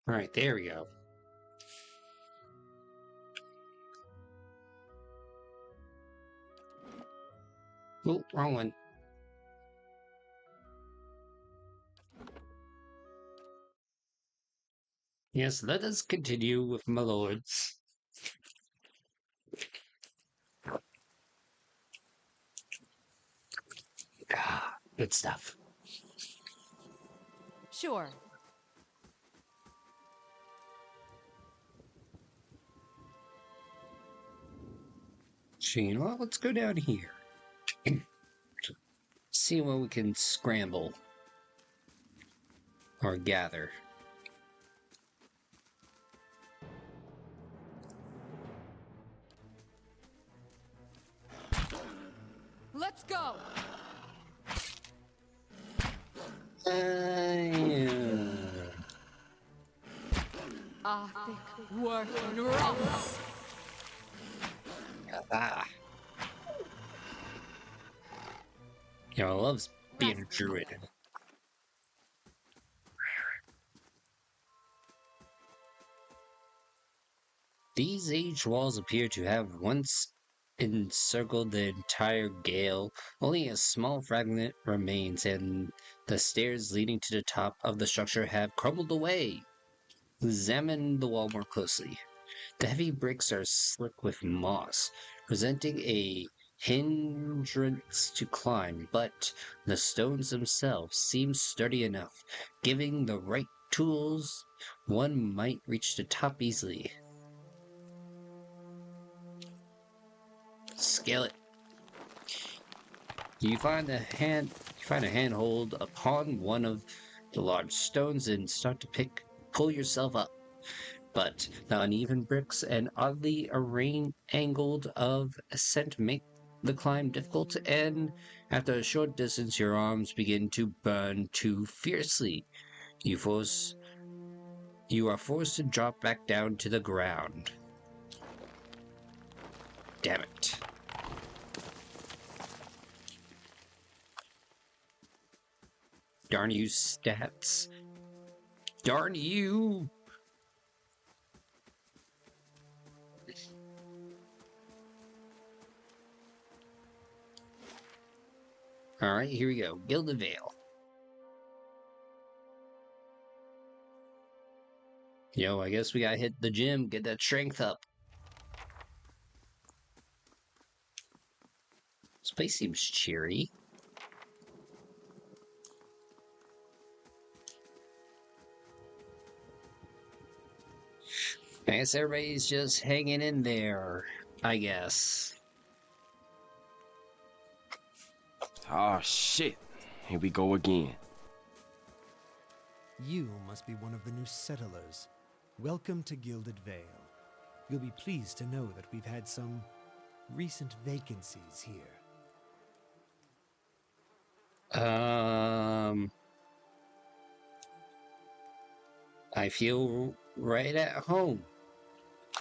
Alright, there we go. Oh, wrong one. Yes, let us continue with my lords. Ah, good stuff. Sure. So, you know what? Let's go down here. See what we can scramble. Or gather. Let's go! Yeah. Thick work and rough. Ah. You know, I love being a druid. These aged walls appear to have once encircled the entire gale. Only a small fragment remains, and the stairs leading to the top of the structure have crumbled away. Examine the wall more closely. The heavy bricks are slick with moss, presenting a hindrance to climb, but the stones themselves seem sturdy enough. Giving the right tools, one might reach the top easily. Scale it. You find a handhold upon one of the large stones and start to pull yourself up. But the uneven bricks and oddly angled of ascent make the climb difficult, and after a short distance your arms begin to burn too fiercely. You are forced to drop back down to the ground. Damn it. Darn you, stats. Darn you! Alright, here we go. Gilded Vale. Yo, I guess we gotta hit the gym, get that strength up. This place seems cheery. I guess everybody's just hanging in there, I guess. Ah, shit. Here we go again. You must be one of the new settlers. Welcome to Gilded Vale. You'll be pleased to know that we've had some recent vacancies here. I feel right at home.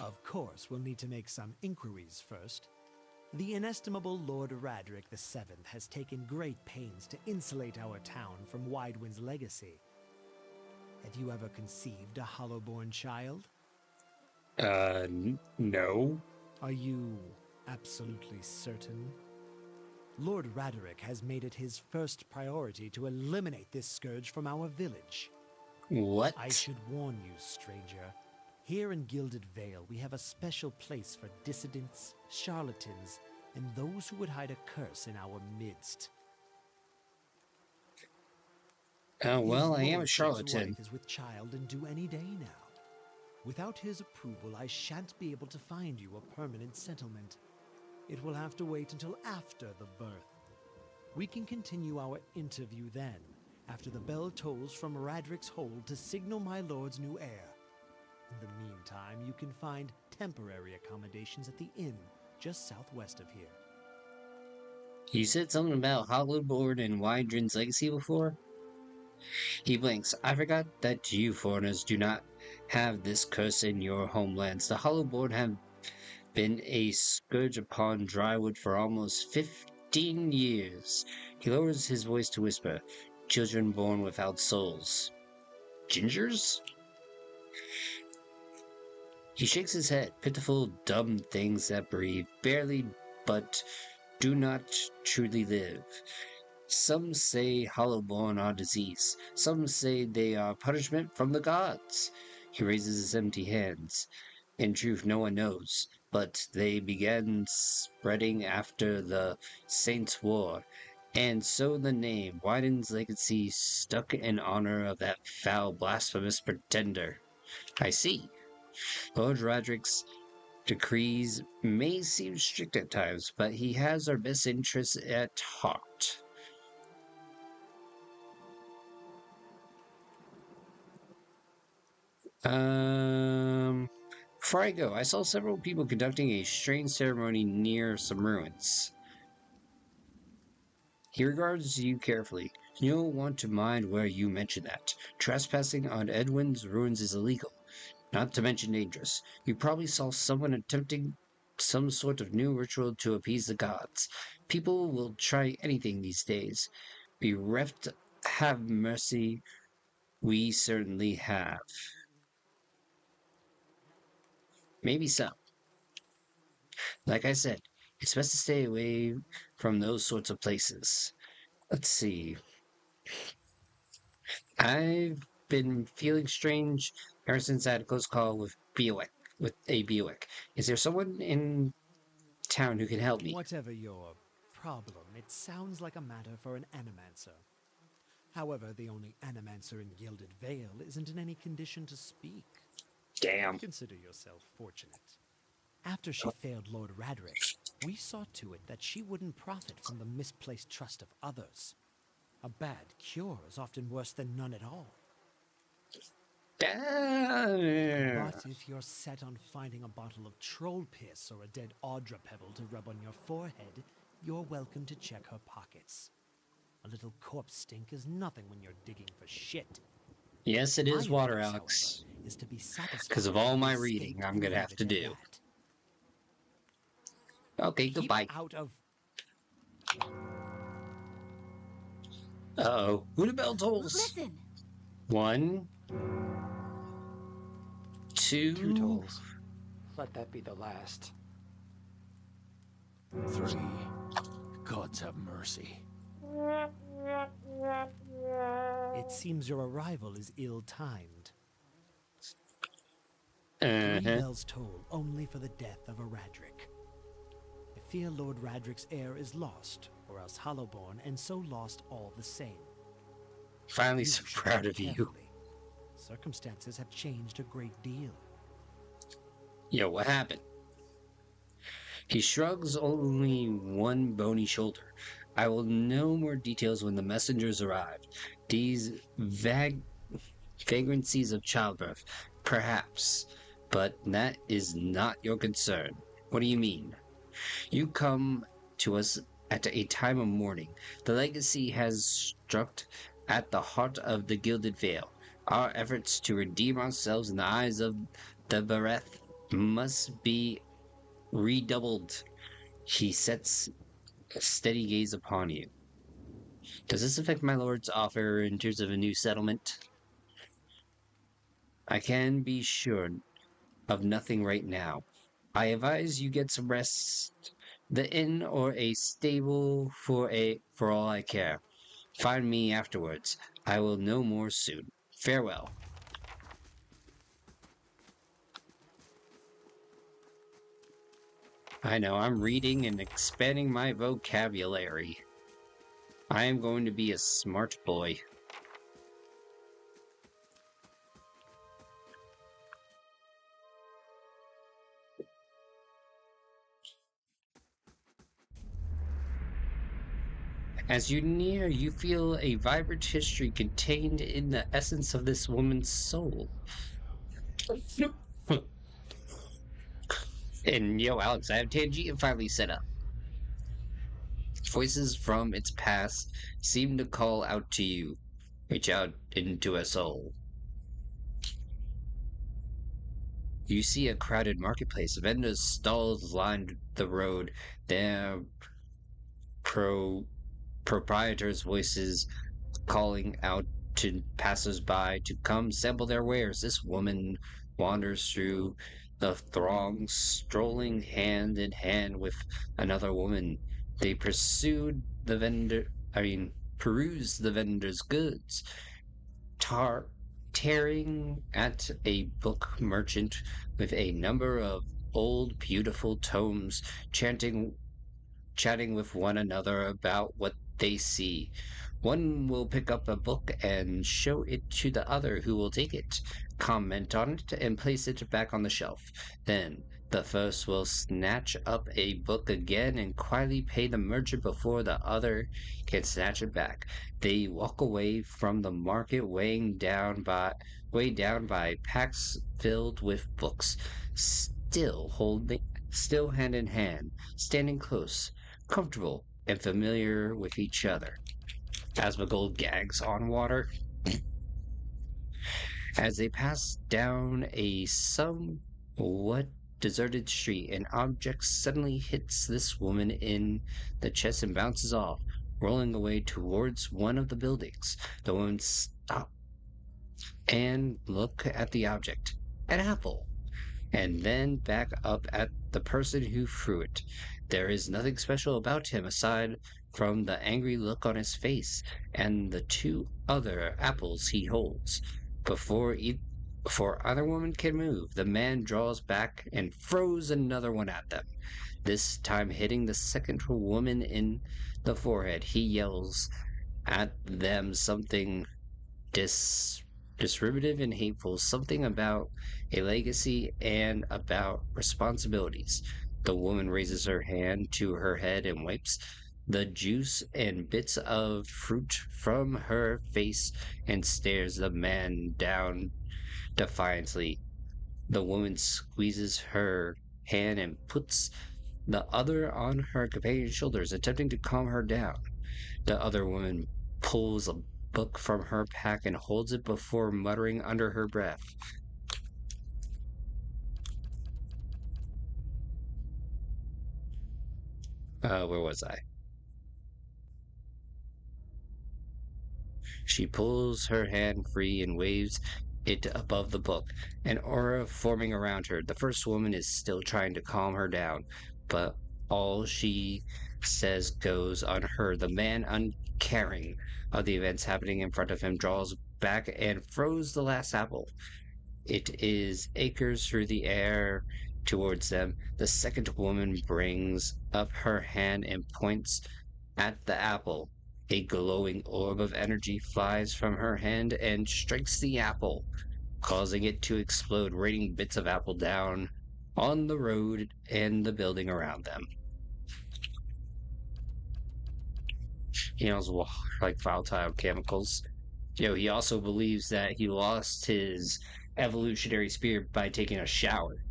Of course, we'll need to make some inquiries first. The inestimable Lord Radric VII has taken great pains to insulate our town from Widewind's legacy. Have you ever conceived a Hollowborn child? No. Are you absolutely certain? Lord Raderick has made it his first priority to eliminate this scourge from our village. What? I should warn you, stranger. Here in Gilded Vale, we have a special place for dissidents, charlatans, and those who would hide a curse in our midst. Well, I His am a lordship's charlatan. wife is with child and due any day now. Without his approval, I shan't be able to find you a permanent settlement. It will have to wait until after the birth. We can continue our interview then, after the bell tolls from Radric's hold to signal my lord's new heir. In the meantime, you can find temporary accommodations at the inn just southwest of here. You said something about Hollowboard and Wydrin's legacy before? He blinks. I forgot that you foreigners do not have this curse in your homelands. The Hollowboard have been a scourge upon Drywood for almost 15 years. He lowers his voice to whisper, children born without souls. Gingers? He shakes his head. Pitiful, dumb things that breathe, barely, but do not truly live. Some say hollow-born are disease. Some say they are punishment from the gods. He raises his empty hands. In truth, no one knows, but they began spreading after the Saints' War, and so the name Wyden's legacy stuck in honor of that foul, blasphemous pretender. I see. Lord Roderick's decrees may seem strict at times, but he has our best interests at heart. Before I go, I saw several people conducting a strange ceremony near some ruins. He regards you carefully. You'll want to mind where you mention that. Trespassing on Edwin's ruins is illegal, not to mention dangerous. You probably saw someone attempting some sort of new ritual to appease the gods. People will try anything these days. Bereft, have mercy. We certainly have. Maybe so. Like I said, it's best to stay away from those sorts of places. Let's see. I've been feeling strange ever since I had a close call with Buick. Is there someone in town who can help me? Whatever your problem, it sounds like a matter for an animancer. However, the only animancer in Gilded Vale isn't in any condition to speak. Damn. Consider yourself fortunate. After she failed Lord Radrick, we saw to it that she wouldn't profit from the misplaced trust of others. A bad cure is often worse than none at all. Damn. But if you're set on finding a bottle of troll piss or a dead Audra pebble to rub on your forehead, you're welcome to check her pockets. A little corpse stink is nothing when you're digging for shit. Yes, it is My water, advice, Alex. however, is to be satisfied Because of with all the my escape reading, I'm and gonna leave have it to at do. that. Okay, Keep goodbye. out of... Uh-oh. Who the bell tolls? Listen! 1, 2... 2 tolls. Let that be the last. 3. Gods have mercy. It seems your arrival is ill-timed. 3 bells toll only for the death of a Radrick. I fear Lord Radrick's heir is lost, or else Hollowborn, and so lost all the same. Finally, You so should proud tread of you. carefully. Circumstances have changed a great deal. Yo, what happened? He shrugs only one bony shoulder. I will know more details when the messengers arrive. These vagrancies of childbirth, perhaps, but that is not your concern. What do you mean? You come to us at a time of mourning. The legacy has struck at the heart of the Gilded Vale. Our efforts to redeem ourselves in the eyes of the Bereth must be redoubled. He sets a steady gaze upon you. Does this affect my lord's offer in terms of a new settlement? I can be sure of nothing right now. I advise you get some rest. The inn or a stable for all I care. Find me afterwards. I will know more soon. Farewell. I know, I'm reading and expanding my vocabulary. I am going to be a smart boy. As you near, you feel a vibrant history contained in the essence of this woman's soul. And yo, Alex, I have Tangent finally set up. Voices from its past seem to call out to you. Reach out into a soul. You see a crowded marketplace. Vendors' stalls lined the road. Their proprietors' voices calling out to passers-by to come sample their wares. This woman wanders through the throng strolling hand in hand with another woman. They perused the vendor's goods, tar- tearing at a book merchant with a number of old, beautiful tomes, chatting with one another about what they see. One will pick up a book and show it to the other, who will take it, comment on it, and place it back on the shelf. Then the first will snatch up a book again and quietly pay the merchant before the other can snatch it back. They walk away from the market weighed down by packs filled with books, still hand in hand, standing close, comfortable and familiar with each other. Asmongold gags on water as they pass down a somewhat deserted street. An object suddenly hits this woman in the chest and bounces off, rolling away towards one of the buildings. The woman stops and look at the object. An apple. And then back up at the person who threw it. There is nothing special about him aside from the angry look on his face and the two other apples he holds. Before either woman can move, the man draws back and throws another one at them, this time hitting the second woman in the forehead. He yells at them something dis disruptive and hateful, something about a legacy and about responsibilities. The woman raises her hand to her head and wipes the juice and bits of fruit from her face and stares the man down defiantly. The woman squeezes her hand and puts the other on her companion's shoulders, attempting to calm her down. The other woman pulls a book from her pack and holds it before muttering under her breath. Where was I? She pulls her hand free and waves it above the book, an aura forming around her. The first woman is still trying to calm her down, but all she says goes unheard. The man, uncaring of the events happening in front of him, draws back and throws the last apple. It is acres through the air towards them. The second woman brings up her hand and points at the apple. A glowing orb of energy flies from her hand and strikes the apple, causing it to explode, raining bits of apple down on the road and the building around them. He knows like volatile chemicals. He also believes that he lost his evolutionary spirit by taking a shower.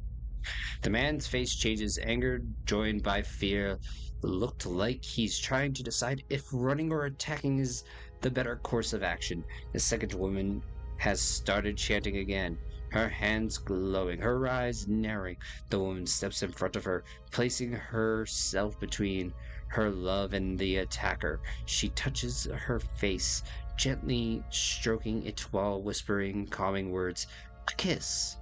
The man's face changes, anger joined by fear. Looked like he's trying to decide if running or attacking is the better course of action. The second woman has started chanting again, her hands glowing, her eyes narrowing. The woman steps in front of her, placing herself between her love and the attacker. She touches her face, gently stroking it while whispering calming words. A kiss.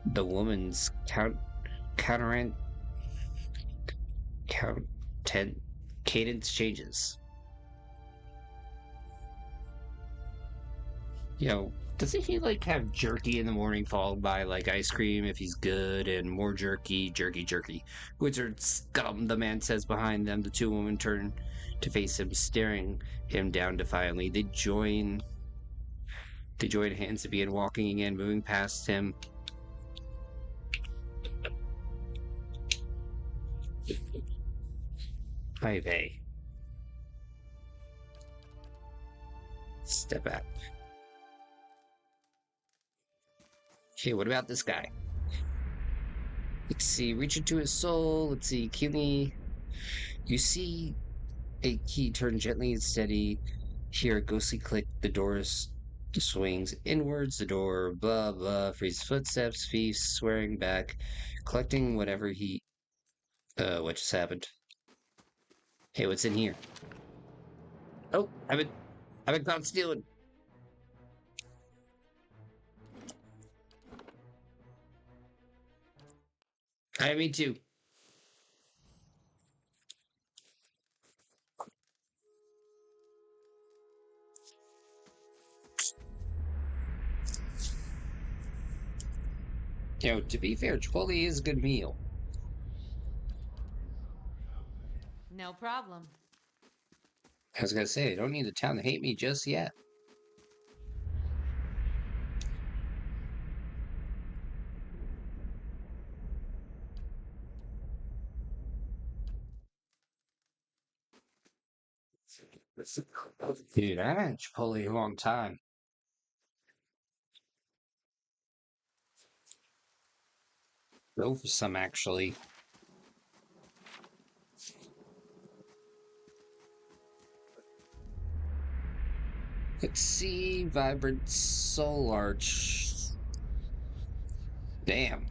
The woman's counter count cadence changes. Doesn't he like have jerky in the morning followed by like ice cream if he's good and more jerky, jerky, jerky? Wizard scum, the man says behind them. The two women turn to face him, staring him down defiantly. They join hands to begin walking again, moving past him. Hi, they. Step back. Okay, what about this guy? Let's see, reach into his soul. Let's see, keenly. You see a key turn gently and steady. Hear a ghostly click. The door swings inwards. The door, blah, blah. Freezes footsteps. Thief swearing back. Collecting whatever he. What just happened? Hey, what's in here? Oh, I've been caught stealing. Me too. To be fair, Chipotle is a good meal. No problem. I was gonna say, I don't need the town to hate me just yet. Dude, I haven't had Chipotle in a long time. Go for some, actually. Let's see, Vibrant Soul Arch. Damn.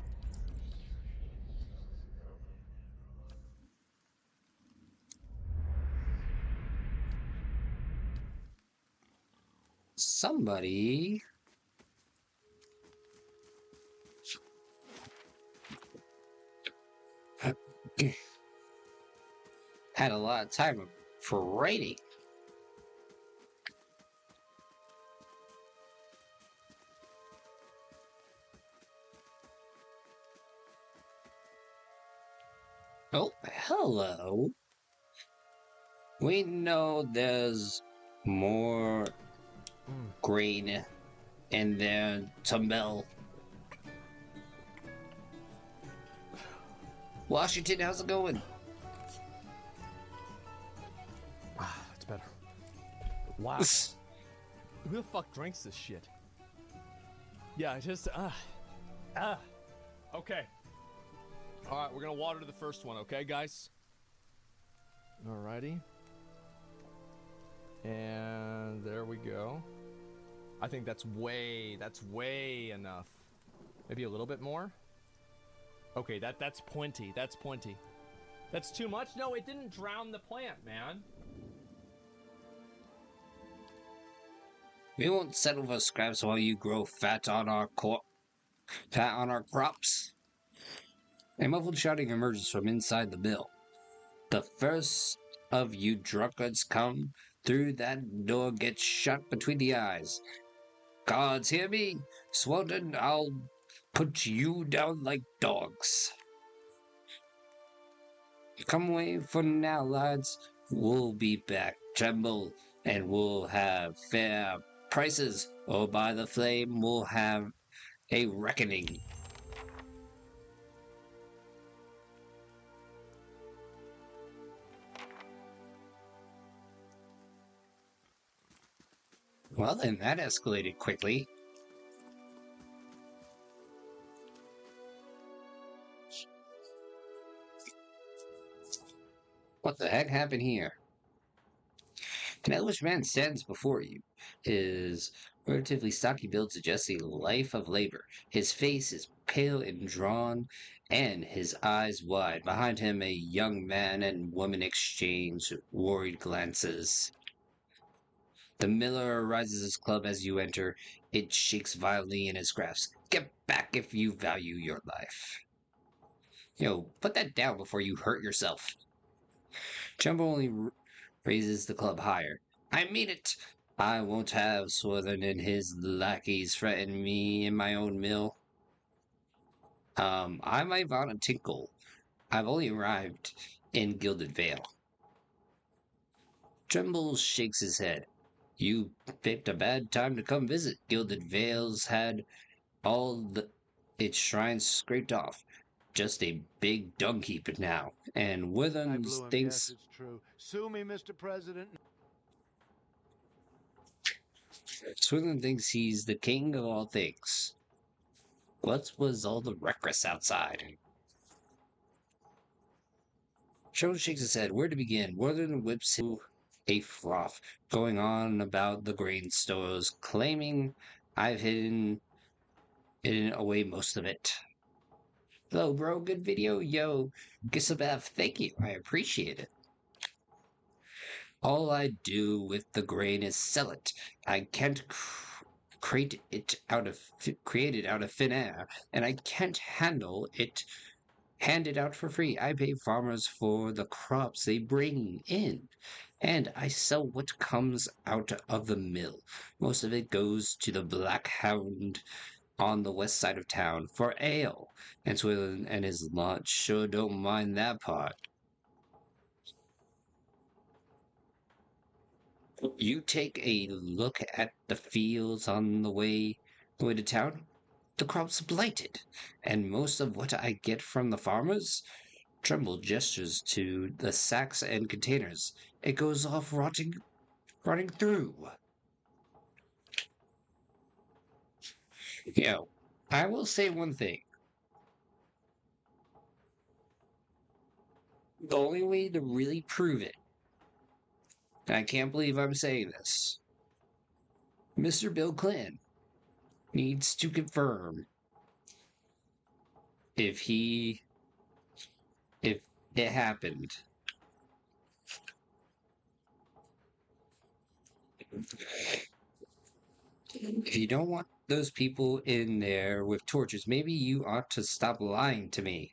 Somebody had a lot of time for writing. Oh, hello. We know there's more grain in there, Tumbel. Washington, how's it going? That's better. Wow. Who the fuck drinks this shit? Yeah, I just, okay. Alright, we're gonna water the first one, okay, guys? Alrighty. And there we go. I think that's way enough. Maybe a little bit more? Okay, that's plenty, that's plenty. That's too much? No, it didn't drown the plant, man. We won't settle for scraps while you grow fat on our crops. A muffled shouting emerges from inside the mill. The first of you drunkards come through that door gets shot between the eyes. Guards, hear me? Swelton, I'll put you down like dogs. Come away for now, lads. We'll be back. Tremble, and we'll have fair prices, or by the flame we'll have a reckoning. Well then, that escalated quickly. What the heck happened here? An elvish man stands before you. His relatively stocky build suggests a life of labor. His face is pale and drawn, and his eyes wide. Behind him, a young man and woman exchange worried glances. The miller rises his club as you enter. It shakes violently in his grasp. Get back if you value your life. Put that down before you hurt yourself. Jumbo only raises the club higher. I mean it! I won't have Swithin and his lackeys threaten me in my own mill. I'm Ivana Tinkle. I've only arrived in Gilded Vale. Tremble shakes his head. You picked a bad time to come visit. Gilded Vale's had its shrines scraped off. Just a big dung heap now. And Withens thinks... Yes, it's true. Sue me, Mr. President. Swithin thinks he's the king of all things. What was all the ruckus outside? Joe shakes his head. Where to begin? Worthing whips him a froth, going on about the grain stores, claiming I've hidden away most of it. Hello, bro. Good video. Yo, Gisabev, thank you. I appreciate it. All I do with the grain is sell it. I can't create it out of thin air, and I can't handle it hand it out for free. I pay farmers for the crops they bring in, and I sell what comes out of the mill. Most of it goes to the Black Hound on the west side of town for ale. And Swillen and his lot sure don't mind that part. You take a look at the fields on the way to town. The crop's blighted, and most of what I get from the farmers, Tremble gestures to the sacks and containers. It goes off rotting through. You know, I will say one thing. The only way to really prove it, and I can't believe I'm saying this, Mr. Bill Clinton needs to confirm if he if it happened. If you don't want those people in there with torches, maybe you ought to stop lying to me.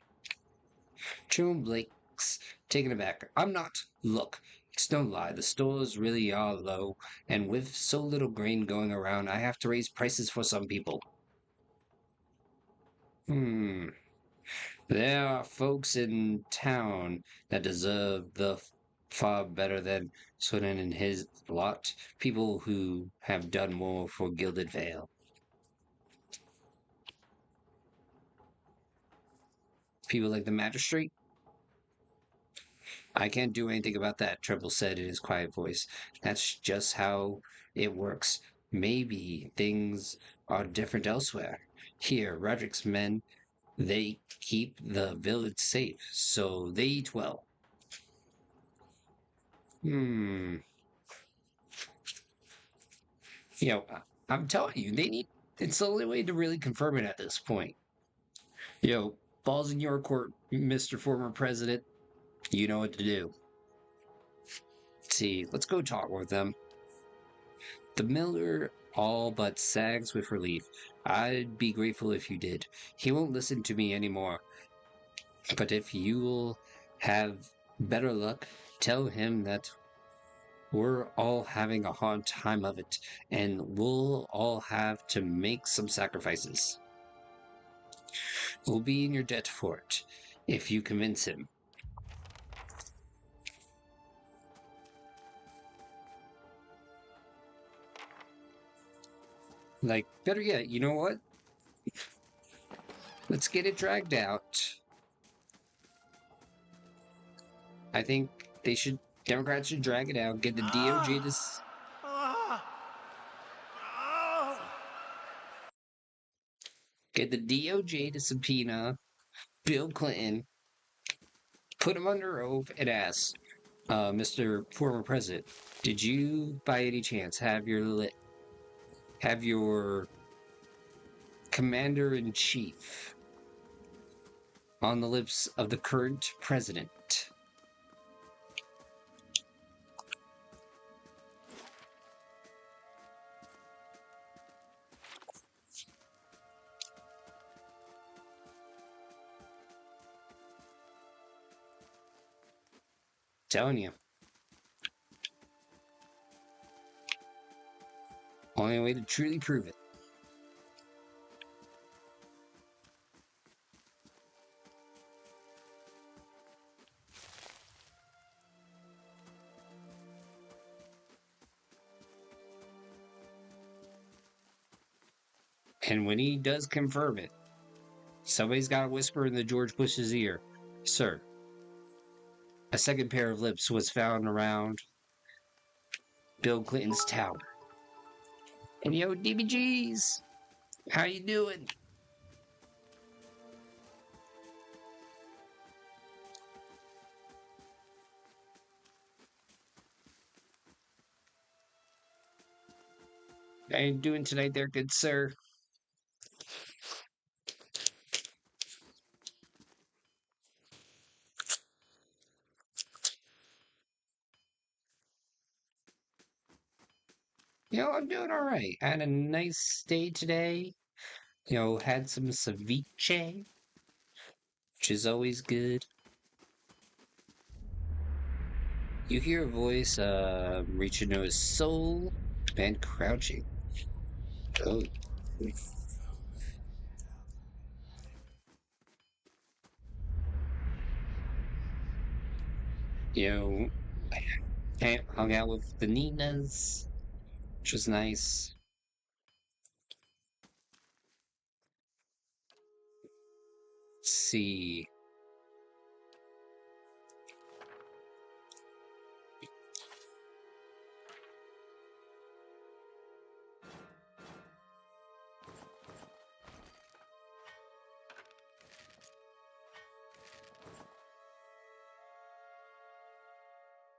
Truman Blake's taken aback. I'm not. Look, it's no lie. The stores really are low, and with so little grain going around, I have to raise prices for some people. There are folks in town that deserve the far better than Swinton and his lot. People who have done more for Gilded Vale. People like the magistrate. I can't do anything about that, Tremble said in his quiet voice. That's just how it works. Maybe things are different elsewhere. Here, Roderick's men, they keep the village safe, so they eat well. You know, I'm telling you, they need. It's the only way to really confirm it at this point. Ball's in your court, Mr. Former President. You know what to do. See, let's go talk with them. The miller all but sags with relief. I'd be grateful if you did. He won't listen to me anymore. But if you'll have better luck, tell him that we're all having a hard time of it, and we'll all have to make some sacrifices. We'll be in your debt for it, if you convince him. Like, better yet, you know what? Let's get it dragged out. I think Democrats should drag it out, get the DOJ to... Get the DOJ to subpoena Bill Clinton, put him under oath, and ask, Mr. Former President, did you, by any chance, have your commander-in-chief on the lips of the current president? Telling you. Only way to truly prove it. And when he does confirm it, somebody's got to whisper in the George Bush's ear, Sir, a second pair of lips was found around Bill Clinton's tower. And yo, DBGs, how you doing? How you doing tonight there, good sir? I'm doing all right. I had a nice day today. Had some ceviche. which is always good. You hear a voice reaching to his soul and crouching. Oh. You know, hung out with the Ninas, which was nice. Let's see.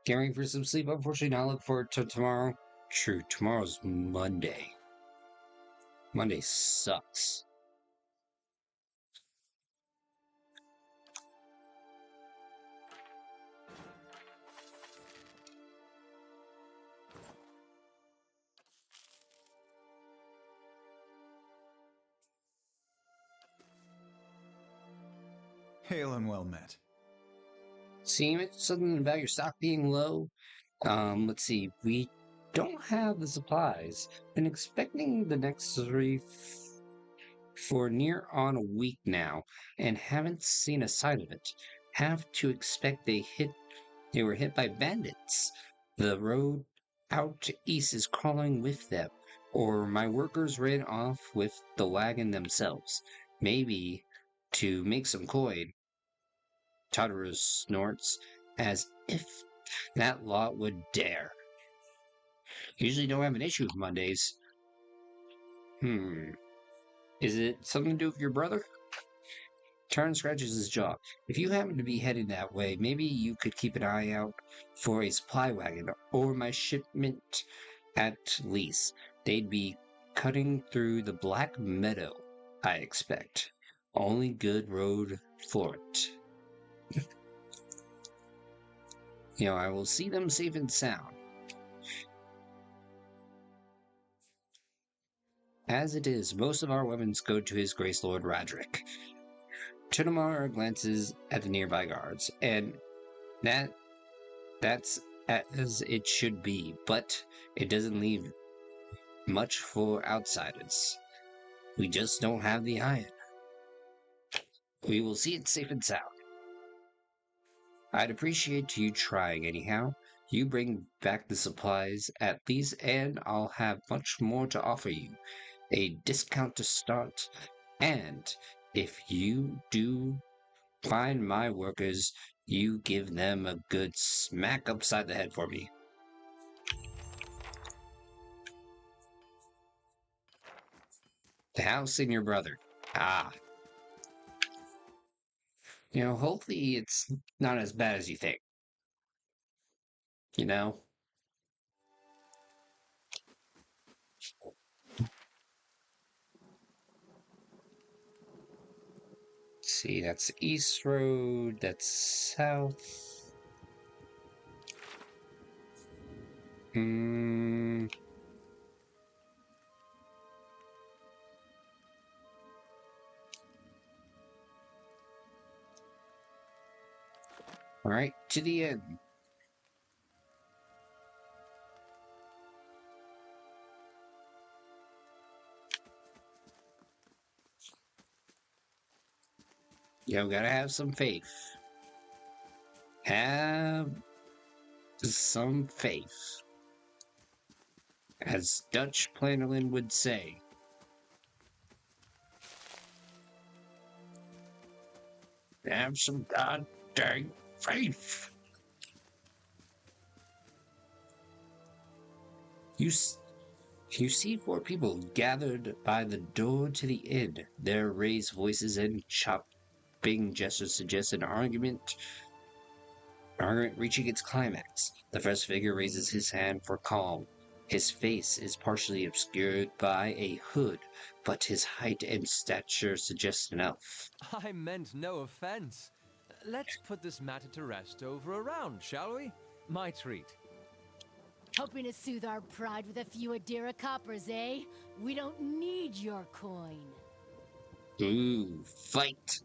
Caring for some sleep. Unfortunately, not look forward to tomorrow. True, tomorrow's Monday. Monday sucks. Hail and well met. See, you mentioned something about your stock being low. Let's see. We don't have the supplies. Been expecting the next three for near on a week now, and haven't seen a sign of it. Have to expect they were hit by bandits. The road out east is crawling with them, or my workers ran off with the wagon themselves. Maybe to make some coin. Totoro snorts, as if that lot would dare. Usually don't have an issue with Mondays. Is it something to do with your brother? Tarn scratches his jaw. If you happen to be heading that way, maybe you could keep an eye out for a supply wagon or my shipment at least. They'd be cutting through the Black Meadow, I expect. Only good road for it. I will see them safe and sound. As it is, most of our weapons go to His Grace Lord Radric. Tunamar glances at the nearby guards, and that's as it should be, but it doesn't leave much for outsiders. We just don't have the iron. We will see it safe and sound. I'd appreciate you trying anyhow. You bring back the supplies at least, and I'll have much more to offer you. A discount to start, and if you do find my workers, you give them a good smack upside the head for me. The house and your brother. Ah. Hopefully it's not as bad as you think. You know? Let's see, that's East Road, that's South. Alright, to the end. Gotta have some faith. Have some faith. As Dutch Plannerlin would say. Have some goddamn faith. You see four people gathered by the door to the inn. Their raised voices and chopping gestures suggest an argument reaching its climax. The first figure raises his hand for calm. His face is partially obscured by a hood, but his height and stature suggest an elf. I meant no offense. Let's put this matter to rest over a round, shall we? My treat. Hoping to soothe our pride with a few Adira coppers, eh? We don't need your coin. Ooh, fight!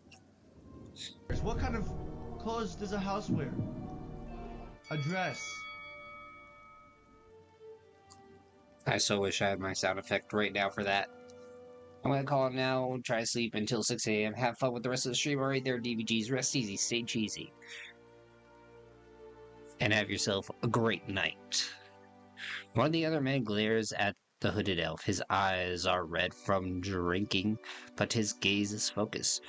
What kind of clothes does a house wear? A dress. I so wish I had my sound effect right now for that. I'm gonna call it now, try to sleep until 6 a.m. Have fun with the rest of the stream. Alright there, DVGs. Rest easy, stay cheesy. And have yourself a great night. One of the other men glares at the hooded elf. His eyes are red from drinking, but his gaze is focused.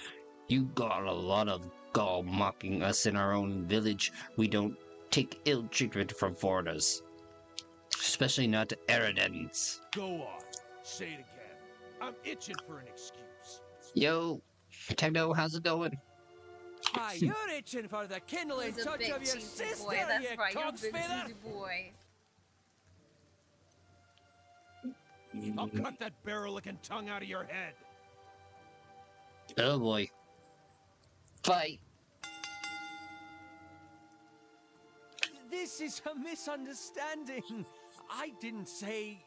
You got a lot of gall mocking us in our own village. We don't take ill treatment from foreigners. Especially not Eridans. Go on. Say it again. I'm itching for an excuse. Yo, Techno, how's it going? Why, you're itching for the kindling He's a touch big of your cheesy sister, boy. That's you right, you're a big cockspinner! cheesy boy. I'll cut that barrel-licking tongue out of your head. Oh boy. Fight! This is a misunderstanding. I didn't say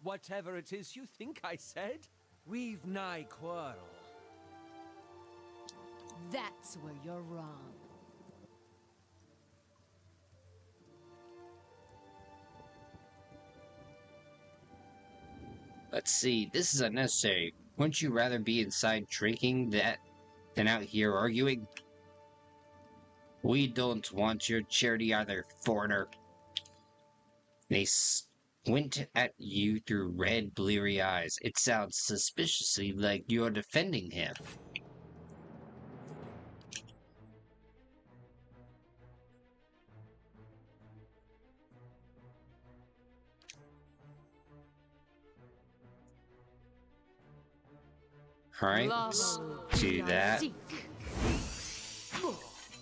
whatever it is you think I said. We've nigh quarrel. That's where you're wrong. Let's see, this is unnecessary. Wouldn't you rather be inside drinking that than out here arguing? We don't want your charity either, foreigner. They squint at you through red, bleary eyes. It sounds suspiciously like you're defending him. Alright, let's do that.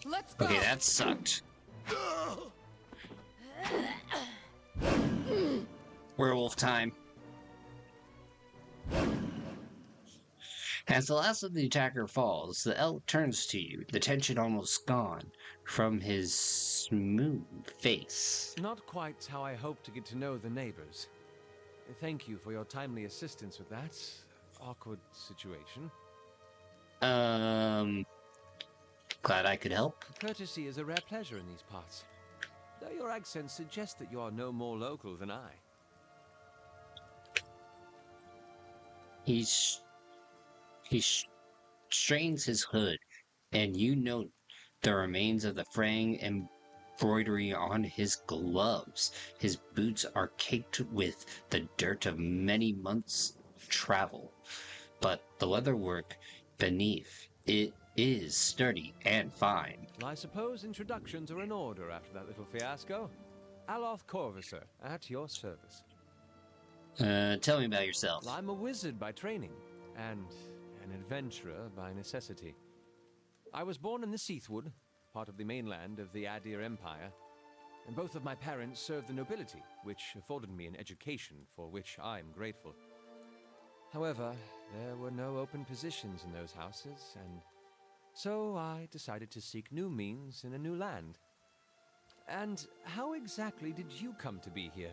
Let's go. Okay, that sucked. Werewolf time. As the last of the attacker falls, the elk turns to you, the tension almost gone from his smooth face. Not quite how I hoped to get to know the neighbors. Thank you for your timely assistance with that awkward situation. Glad I could help. Courtesy is a rare pleasure in these parts. Though your accent suggests that you are no more local than I. He strains his hood, and you note the remains of the fraying embroidery on his gloves. His boots are caked with the dirt of many months' travel, but the leatherwork beneath it is sturdy and fine. I suppose introductions are in order after that little fiasco. Aloth Corvisor, at your service. Tell me about yourself. I'm a wizard by training, and an adventurer by necessity. I was born in the Seathwood, part of the mainland of the Adir Empire, and both of my parents served the nobility, which afforded me an education for which I'm grateful. However, there were no open positions in those houses, and so I decided to seek new means in a new land. And how exactly did you come to be here?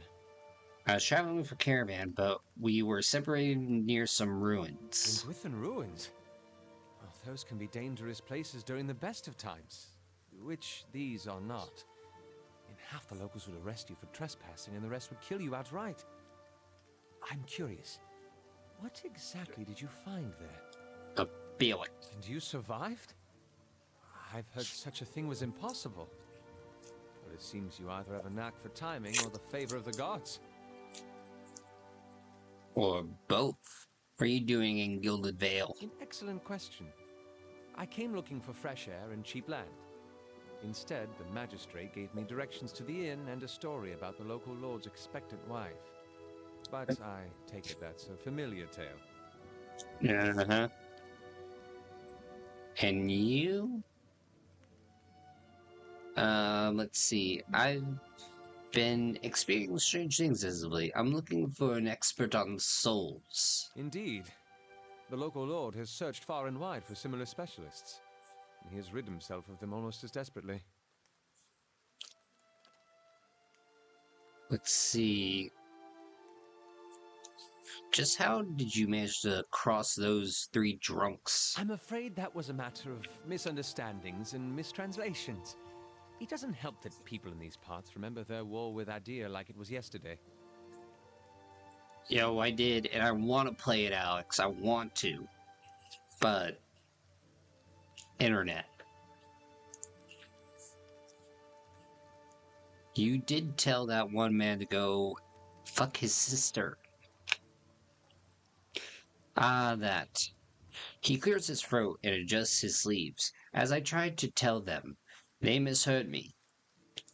I was traveling with a caravan, but we were separated near some ruins. In Gwithan ruins? Oh, those can be dangerous places during the best of times, which these are not. And half the locals would arrest you for trespassing, and the rest would kill you outright. I'm curious, what exactly did you find there? A feeling. And you survived? I've heard such a thing was impossible. Well, it seems you either have a knack for timing or the favor of the gods. Or both. What are you doing in Gilded Vale? An excellent question. I came looking for fresh air and cheap land. Instead, the magistrate gave me directions to the inn and a story about the local lord's expectant wife. But I take it that's a familiar tale. Uh-huh. And you? Let's see. I've been experiencing strange things visibly. I'm looking for an expert on souls. Indeed. The local lord has searched far and wide for similar specialists. And he has rid himself of them almost as desperately. Let's see. Just how did you manage to cross those 3 drunks? I'm afraid that was a matter of misunderstandings and mistranslations. It doesn't help that people in these parts remember their war with Adir like it was yesterday. Yo, I did, and I want to play it, Alex. I want to. But... internet. You did tell that one man to go fuck his sister. Ah, that. He clears his throat and adjusts his sleeves. As I tried to tell them, they misheard me.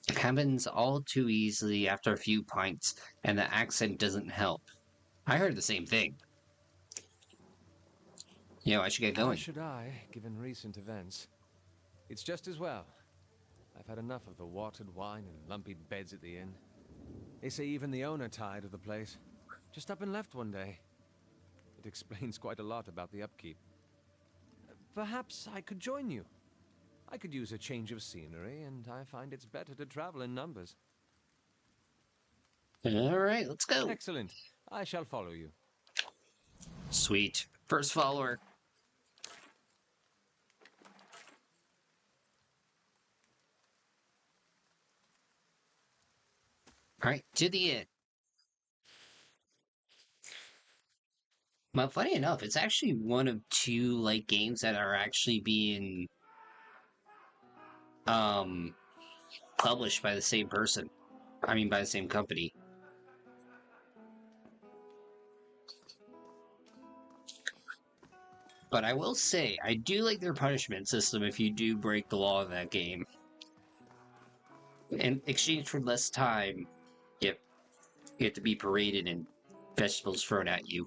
It happens all too easily after a few pints, and the accent doesn't help. I heard the same thing. Yo, I should get How going. should I, given recent events? It's just as well. I've had enough of the watered wine and lumpy beds at the inn. They say even the owner tired of the place. Just up and left one day. It explains quite a lot about the upkeep. Perhaps I could join you. I could use a change of scenery, and I find it's better to travel in numbers. Alright, let's go. Excellent. I shall follow you. Sweet. First follower. Alright, to the end. But funny enough, it's actually one of 2 like games that are actually being published by the same person. I mean by the same company. But I will say, I do like their punishment system if you do break the law of that game. In exchange for less time, you have to be paraded and vegetables thrown at you.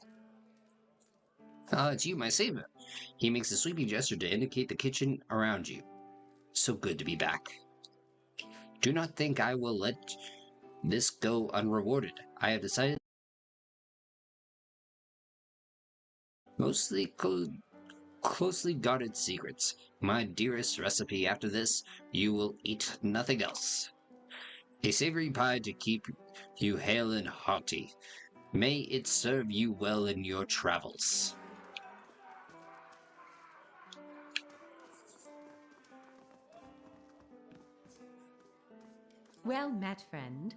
It's you, my savior. He makes a sweeping gesture to indicate the kitchen around you. So good to be back. Do not think I will let this go unrewarded. I have decided mostly closely guarded secrets. My dearest recipe after this, you will eat nothing else. A savory pie to keep you hale and hearty. May it serve you well in your travels. Well met, friend.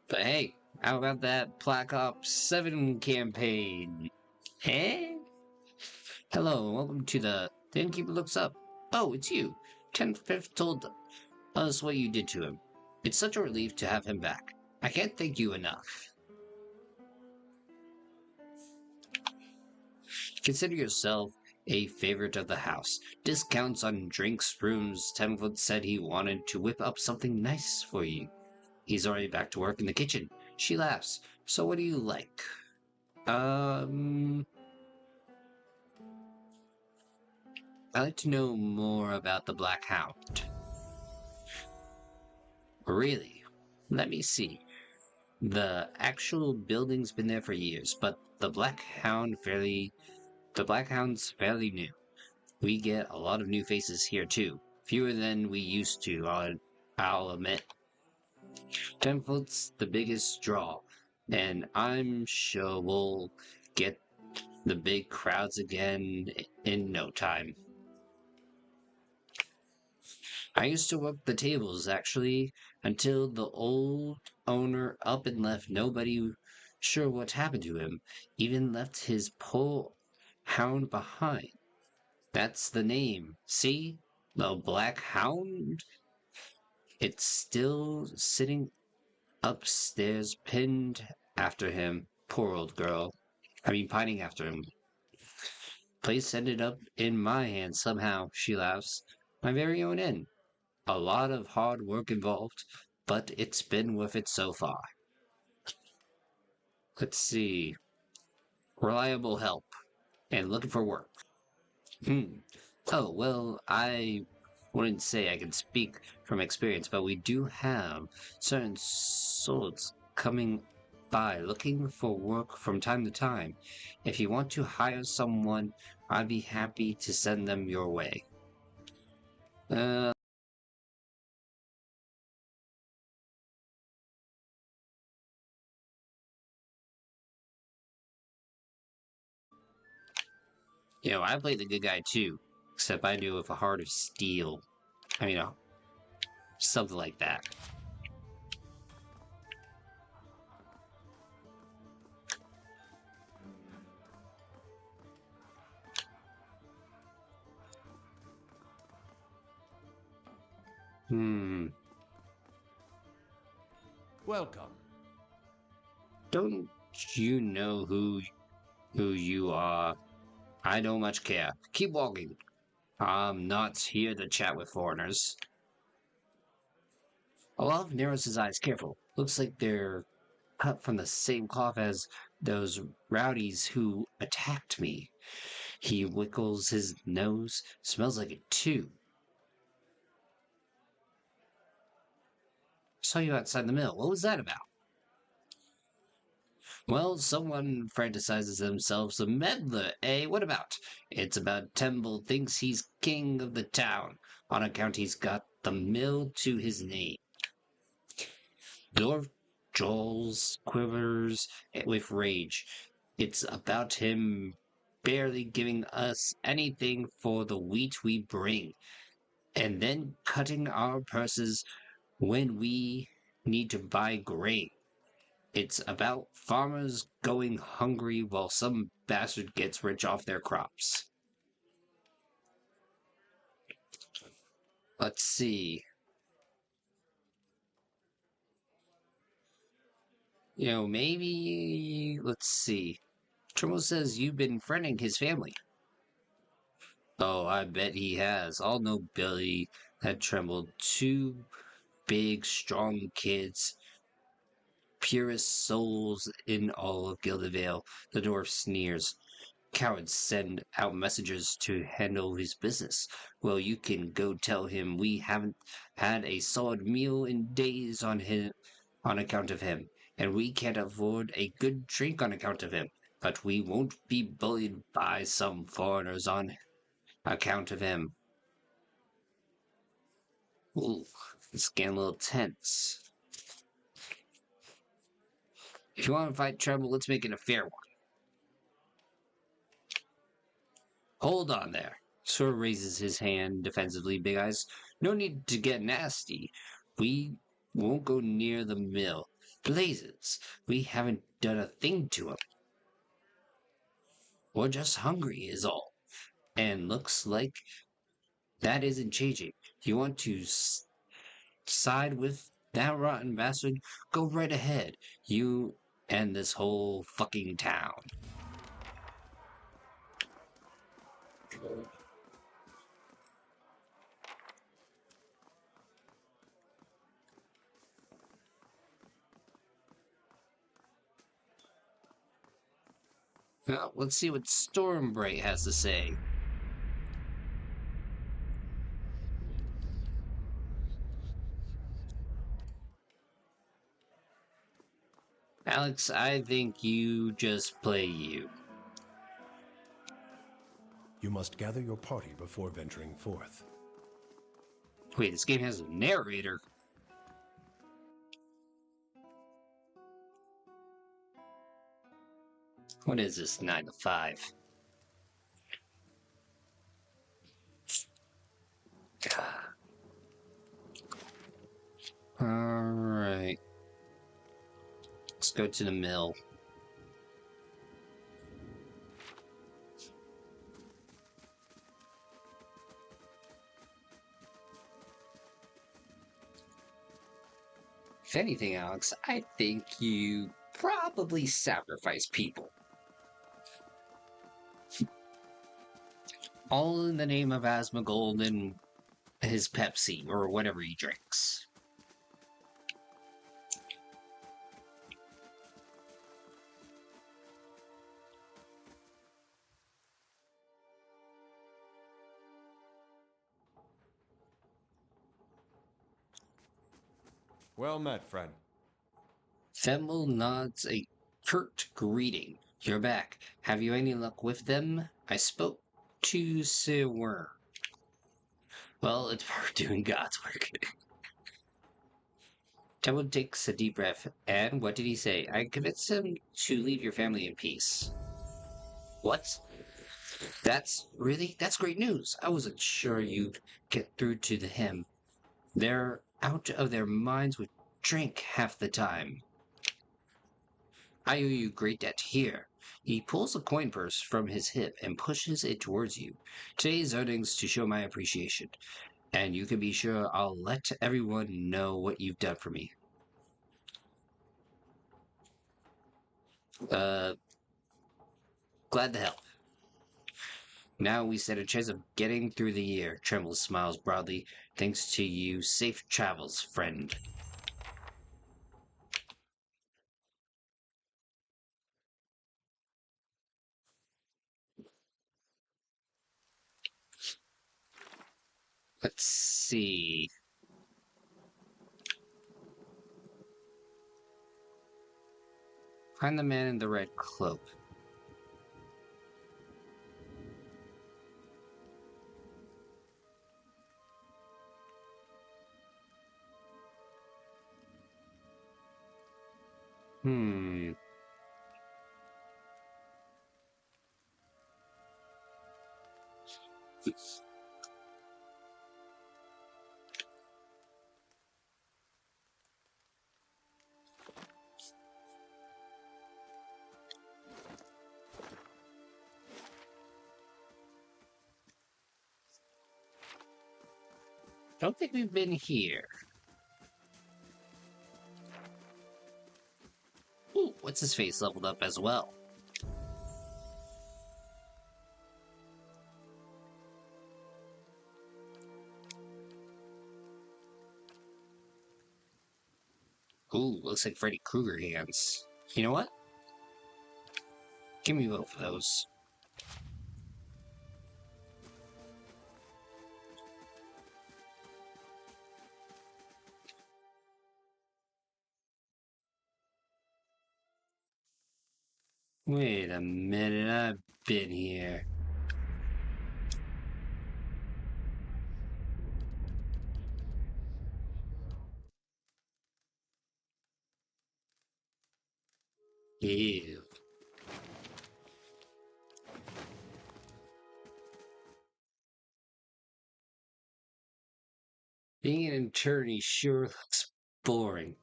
But hey, how about that Black Ops 7 campaign? Eh? Hello, and welcome to the Innkeeper Looks Up. Oh, it's you. 10th told us what you did to him. It's such a relief to have him back. I can't thank you enough. Consider yourself a favorite of the house. Discounts on drinks, rooms. 10th said he wanted to whip up something nice for you. He's already back to work in the kitchen. She laughs. So what do you like? I'd like to know more about the Black Hound. Really? Let me see. The actual building's been there for years, but the Black Hound's fairly new. We get a lot of new faces here too. Fewer than we used to, I'll admit. 10-foot's the biggest draw, and I'm sure we'll get the big crowds again in no time. I used to work the tables, actually, until the old owner up and left. Nobody sure what happened to him. Even left his poor hound behind. That's the name. See? The Black Hound? It's still sitting upstairs, pinned after him. Poor old girl. Pining after him. Place ended up in my hands somehow, she laughs. My very own inn. A lot of hard work involved, but it's been worth it so far. Let's see. Reliable help. And looking for work. Oh, well, I wouldn't say I can speak from experience, but we do have certain souls coming by looking for work from time to time. If you want to hire someone, I'd be happy to send them your way. You know, I played the good guy too, except I do with a heart of steel. I mean, something like that. Welcome. Don't you know who you are? I don't much care. Keep walking. I'm not here to chat with foreigners. Olaf narrows his eyes careful. Looks like they're cut from the same cloth as those rowdies who attacked me. He wiggles his nose. Smells like it too. Saw you outside the mill. What was that about? Well, someone fantasizes themselves a meddler, eh? What about? It's about Temple thinks he's king of the town, on account he's got the mill to his name. Dwarf Joel's quivers with rage. It's about him barely giving us anything for the wheat we bring, and then cutting our purses when we need to buy grain. It's about farmers going hungry while some bastard gets rich off their crops. Let's see. You know, maybe... Let's see. Trimble says you've been friending his family. Oh, I bet he has. All nobility had trembled. Two big, strong kids. Purest souls in all of Gildavale. The dwarf sneers. Cowards send out messengers to handle his business. Well, you can go tell him we haven't had a solid meal in days on account of him, and we can't afford a good drink on account of him. But we won't be bullied by some foreigners on account of him. Ooh, it's getting a little tense. If you want to fight trouble, let's make it a fair one. Hold on there. Sor raises his hand defensively, Big Eyes. No need to get nasty. We won't go near the mill. Blazes, we haven't done a thing to him. We're just hungry is all. And looks like that isn't changing. You want to side with that rotten bastard? Go right ahead. You and this whole fucking town. Well, let's see what Stormbright has to say. Alex, I think you just play you. You must gather your party before venturing forth. Wait, this game has a narrator. What is this, 9 to 5? Alright. Let's go to the mill. If anything, Alex, I think you probably sacrifice people. All in the name of Asmongold and his Pepsi, or whatever he drinks. Well met, friend. Femmel nods a curt greeting. You're back. Have you any luck with them? I spoke to Sir Worm. Well, it's part doing God's work. Temple takes a deep breath, and what did he say? I convinced him to leave your family in peace. What? That's great news. I wasn't sure you'd get through to him. They're out of their minds with drink half the time. I owe you a great debt here. He pulls a coin purse from his hip and pushes it towards you. Today's earnings to show my appreciation, and you can be sure I'll let everyone know what you've done for me. Glad to help. Now we stand a chance of getting through the year. Tremble smiles broadly. Thanks to you. Safe travels, friend. Let's see. Find the man in the red cloak. Hmm. Don't think we've been here. Ooh, what's his face leveled up as well? Ooh, looks like Freddy Krueger hands. You know what? Give me both of those. Wait a minute, I've been here. Ew. Being an attorney sure looks boring.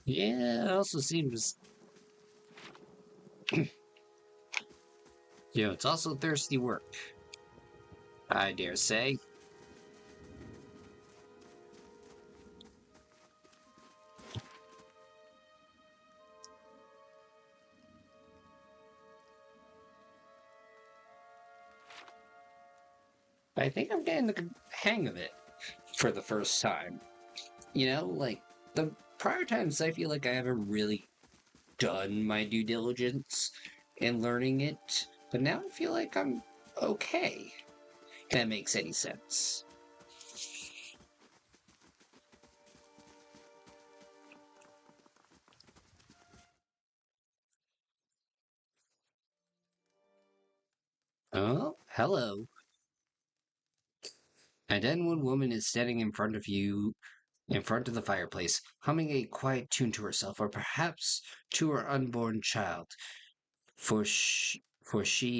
Yeah, it also seems... it's also thirsty work. I dare say. I think I'm getting the hang of it for the first time. Like, the prior times I feel like I haven't really done my due diligence in learning it, but now I feel like I'm okay. If that makes any sense. Oh, hello. And then one woman is standing in front of you, in front of the fireplace, humming a quiet tune to herself, or perhaps to her unborn child, for she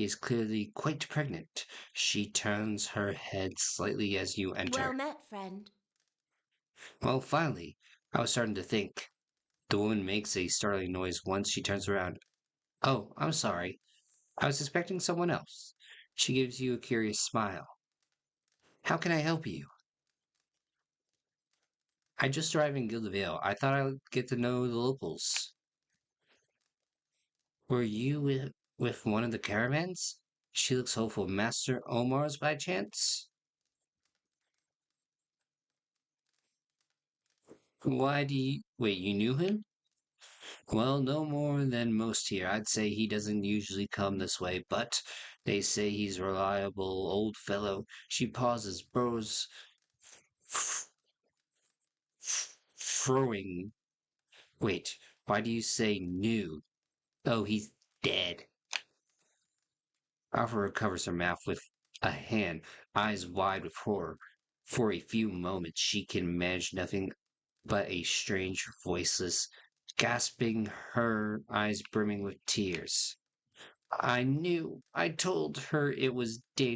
is clearly quite pregnant. She turns her head slightly as you enter. Well met, friend. Well, finally, I was starting to think. The woman makes a startling noise once she turns around. Oh, I'm sorry. I was expecting someone else. She gives you a curious smile. How can I help you? I just arrived in Gildavale. I thought I would get to know the locals. Were you with one of the caravans? She looks hopeful. Master Omar's by chance? Why do you... Wait, you knew him? Well, no more than most here. I'd say he doesn't usually come this way, but they say he's a reliable old fellow. She pauses, burrows, throwing. Wait, why do you say new? Oh, he's dead. Alpha recovers her mouth with a hand, eyes wide with horror. For a few moments she can manage nothing but a strange, voiceless gasping, her eyes brimming with tears. I knew. I told her it was a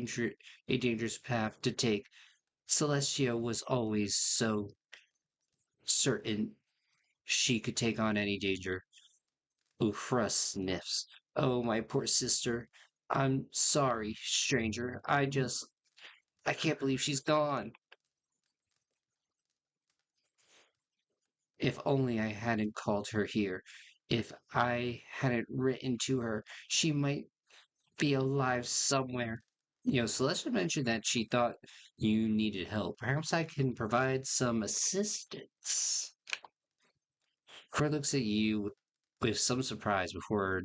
dangerous path to take. Celestia was always so certain she could take on any danger. Ufra sniffs. Oh, my poor sister. I'm sorry, stranger. I can't believe she's gone. If only I hadn't called her here. If I hadn't written to her, she might be alive somewhere. Celeste mentioned that she thought you needed help. Perhaps I can provide some assistance. Fur looks at you with some surprise before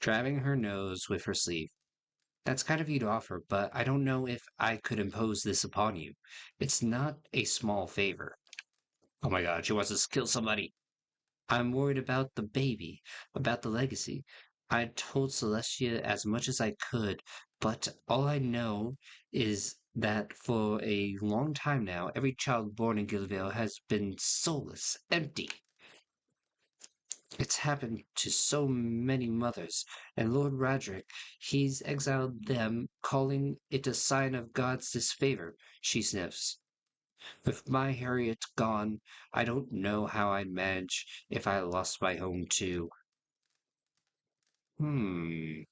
driving her nose with her sleeve. That's kind of you to offer, but I don't know if I could impose this upon you. It's not a small favor. Oh my god, she wants to kill somebody. I'm worried about the baby, about the legacy. I told Celestia as much as I could, but all I know is that for a long time now, every child born in Gilvale has been soulless, empty. It's happened to so many mothers, and Lord Roderick, he's exiled them, calling it a sign of God's disfavor, she sniffs. With my Harriet gone, I don't know how I'd manage if I lost my home too. Hmm.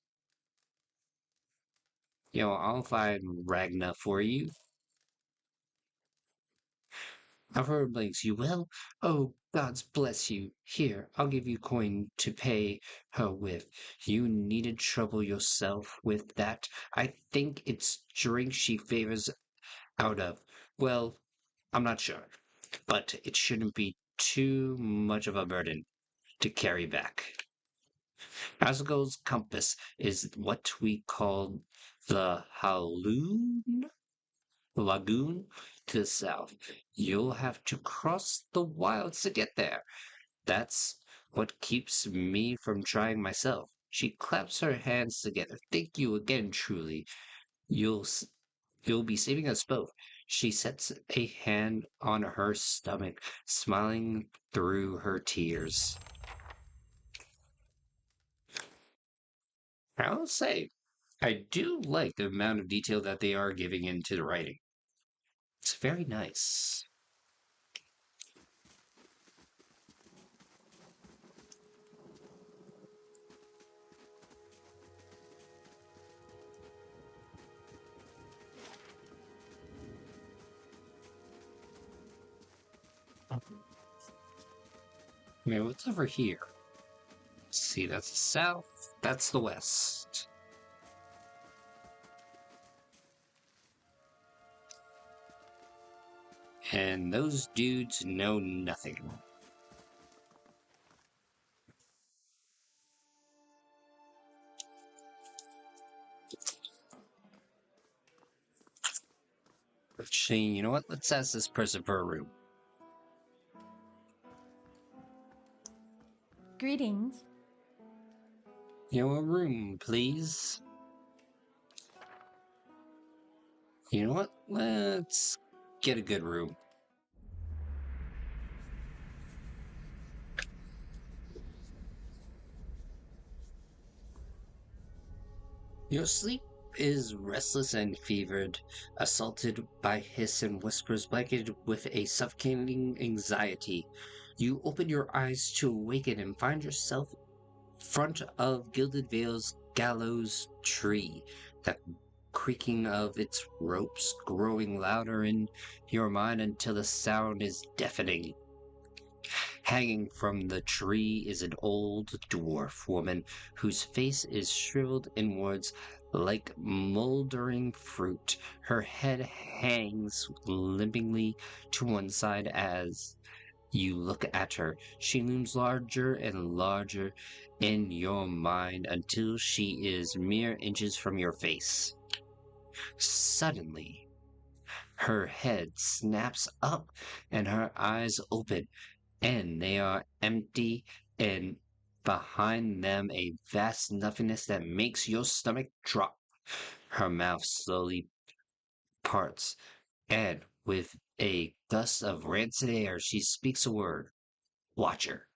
I'll find Ragna for you. Alvaro blinks. You will? Oh, God's bless you. Here, I'll give you coin to pay her with. You needn't trouble yourself with that. I think it's drink she favors out of. Well, I'm not sure. But it shouldn't be too much of a burden to carry back. Asgo's compass is what we call the lagoon to the south. You'll have to cross the wilds to get there. That's what keeps me from trying myself. She claps her hands together. Thank you again, truly. You'll you'll be saving us both. She sets a hand on her stomach, smiling through her tears. I'll say, I do like the amount of detail that they are giving into the writing. It's very nice. Man, what's over here? Let's see, that's the south, that's the west. And those dudes know nothing. Actually, you know what? Let's ask this person for a room. Greetings. A room, please. You know what? Let's get a good room. Your sleep is restless and fevered, assaulted by hiss and whispers, blanketed with a suffocating anxiety. You open your eyes to awaken and find yourself front of Gilded Vale's gallows tree, the creaking of its ropes growing louder in your mind until the sound is deafening. Hanging from the tree is an old dwarf woman whose face is shriveled inwards like moldering fruit. Her head hangs limpingly to one side as you look at her. She looms larger and larger in your mind until she is mere inches from your face. Suddenly, her head snaps up and her eyes open, and they are empty, and behind them a vast nothingness that makes your stomach drop. Her mouth slowly parts, and with a gust of rancid air, she speaks a word. Watcher.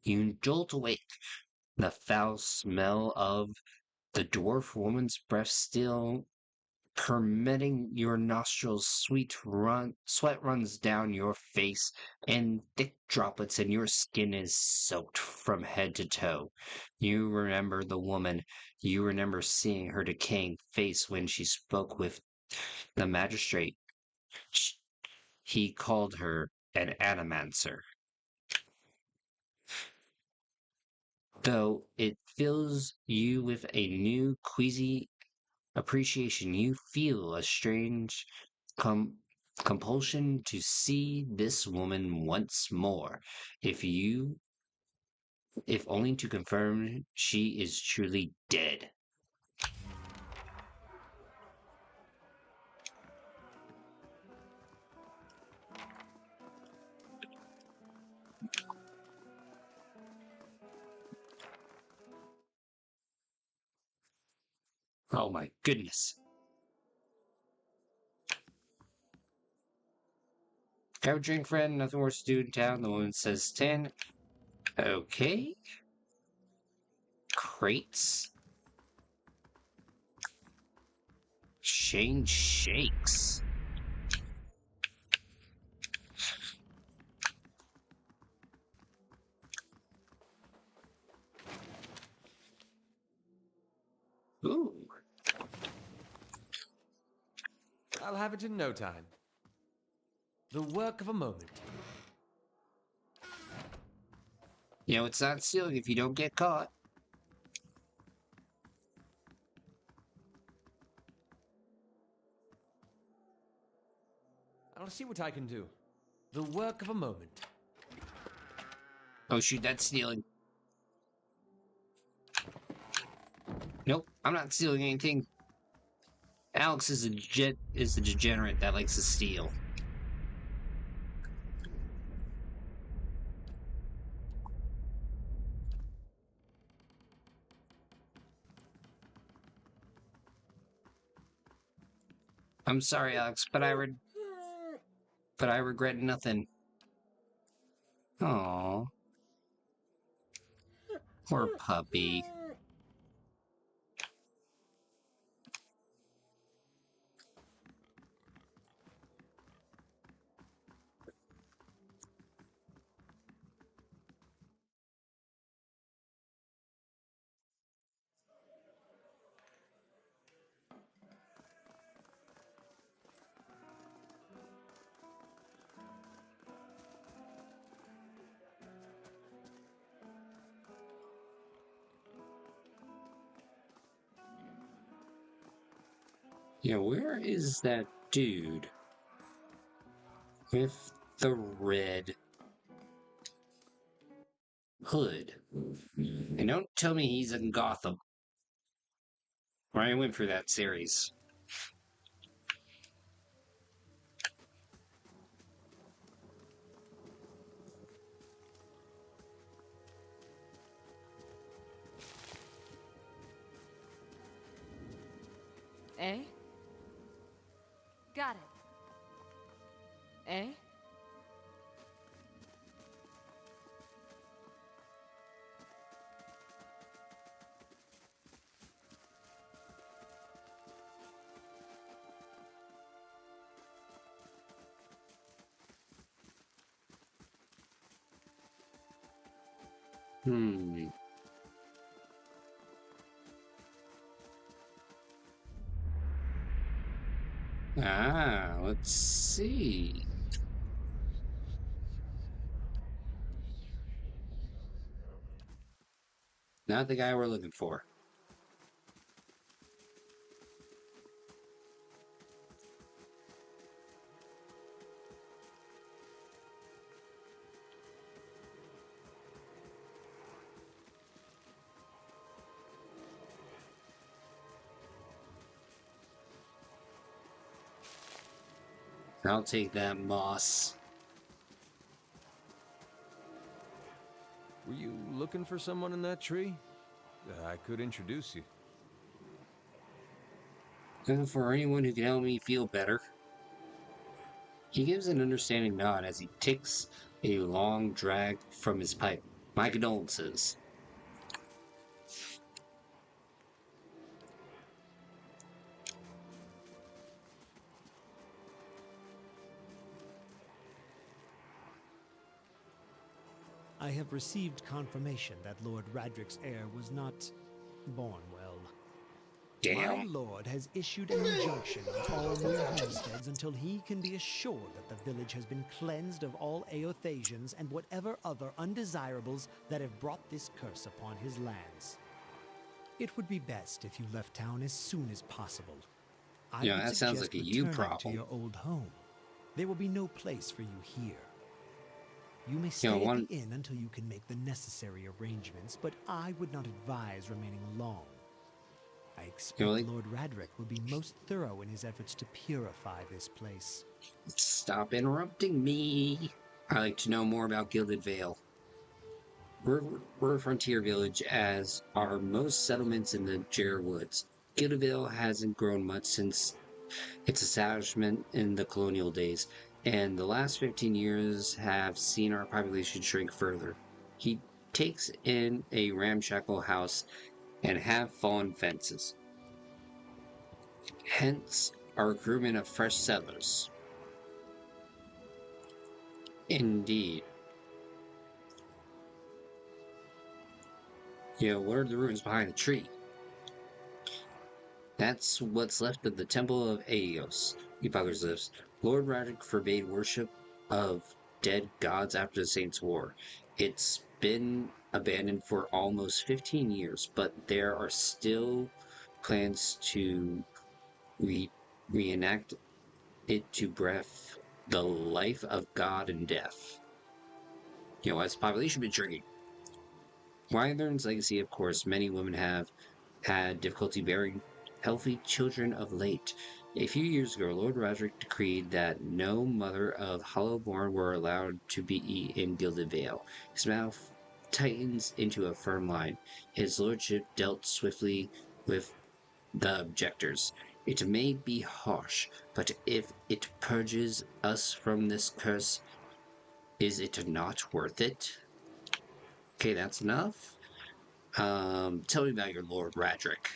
You jolt awake. The foul smell of the dwarf woman's breath still permitting your nostrils, sweat runs down your face in thick droplets, and your skin is soaked from head to toe. You remember the woman. You remember seeing her decaying face when she spoke with the magistrate. He called her an animancer. Though it fills you with a new queasy appreciation, you feel a strange compulsion to see this woman once more, if you if only to confirm she is truly dead. Oh my goodness. Have a drink, friend. Nothing worse to do in town. The woman says 10. Okay. Crates. Shane shakes. Ooh. I'll have it in no time. The work of a moment. You know, it's not stealing if you don't get caught. I'll see what I can do. The work of a moment. Oh shoot, that's stealing. Nope, I'm not stealing anything. Alex is a degenerate that likes to steal. I'm sorry, Alex, but I regret nothing. Aw, poor puppy. Yeah, where is that dude with the red hood? And don't tell me he's in Gotham. Where I went for that series. Eh? Got it. Eh? Hmm. Ah, let's see. Not the guy we're looking for. I'll take that moss. Were you looking for someone in that tree? I could introduce you. Looking for anyone who can help me feel better. He gives an understanding nod as he takes a long drag from his pipe. My condolences. I have received confirmation that Lord Radric's heir was not born well. Damn. My lord has issued an injunction on all new homesteads until he can be assured that the village has been cleansed of all Eothasians and whatever other undesirables that have brought this curse upon his lands. It would be best if you left town as soon as possible. I Yeah, would that sounds suggest like a you returning to problem. your old home. There will be no place for you here. You may stay one- at the inn until you can make the necessary arrangements, but I would not advise remaining long. I expect Lord Radric will be most thorough in his efforts to purify this place. Stop interrupting me. I'd like to know more about Gilded Vale. We're a frontier village, as are most settlements in the Jarrah Woods. Gilded Vale hasn't grown much since its establishment in the colonial days, and the last 15 years have seen our population shrink further. He takes in a ramshackle house and half-fallen fences. Hence, our recruitment of fresh settlers. Indeed. What are the ruins behind the tree? That's what's left of the Temple of Aeos, Epochers lives. Lord Radric forbade worship of dead gods after the Saints' War. It's been abandoned for almost 15 years, but there are still plans to reenact it to breath the life of God and death. As population been shrinking. Wyvern's legacy, of course, many women have had difficulty bearing healthy children of late. A few years ago, Lord Roderick decreed that no mother of Hollowborn were allowed to be in Gilded Vale. His mouth tightens into a firm line. His lordship dealt swiftly with the objectors. It may be harsh, but if it purges us from this curse, is it not worth it? Okay, that's enough. Tell me about your Lord Radric.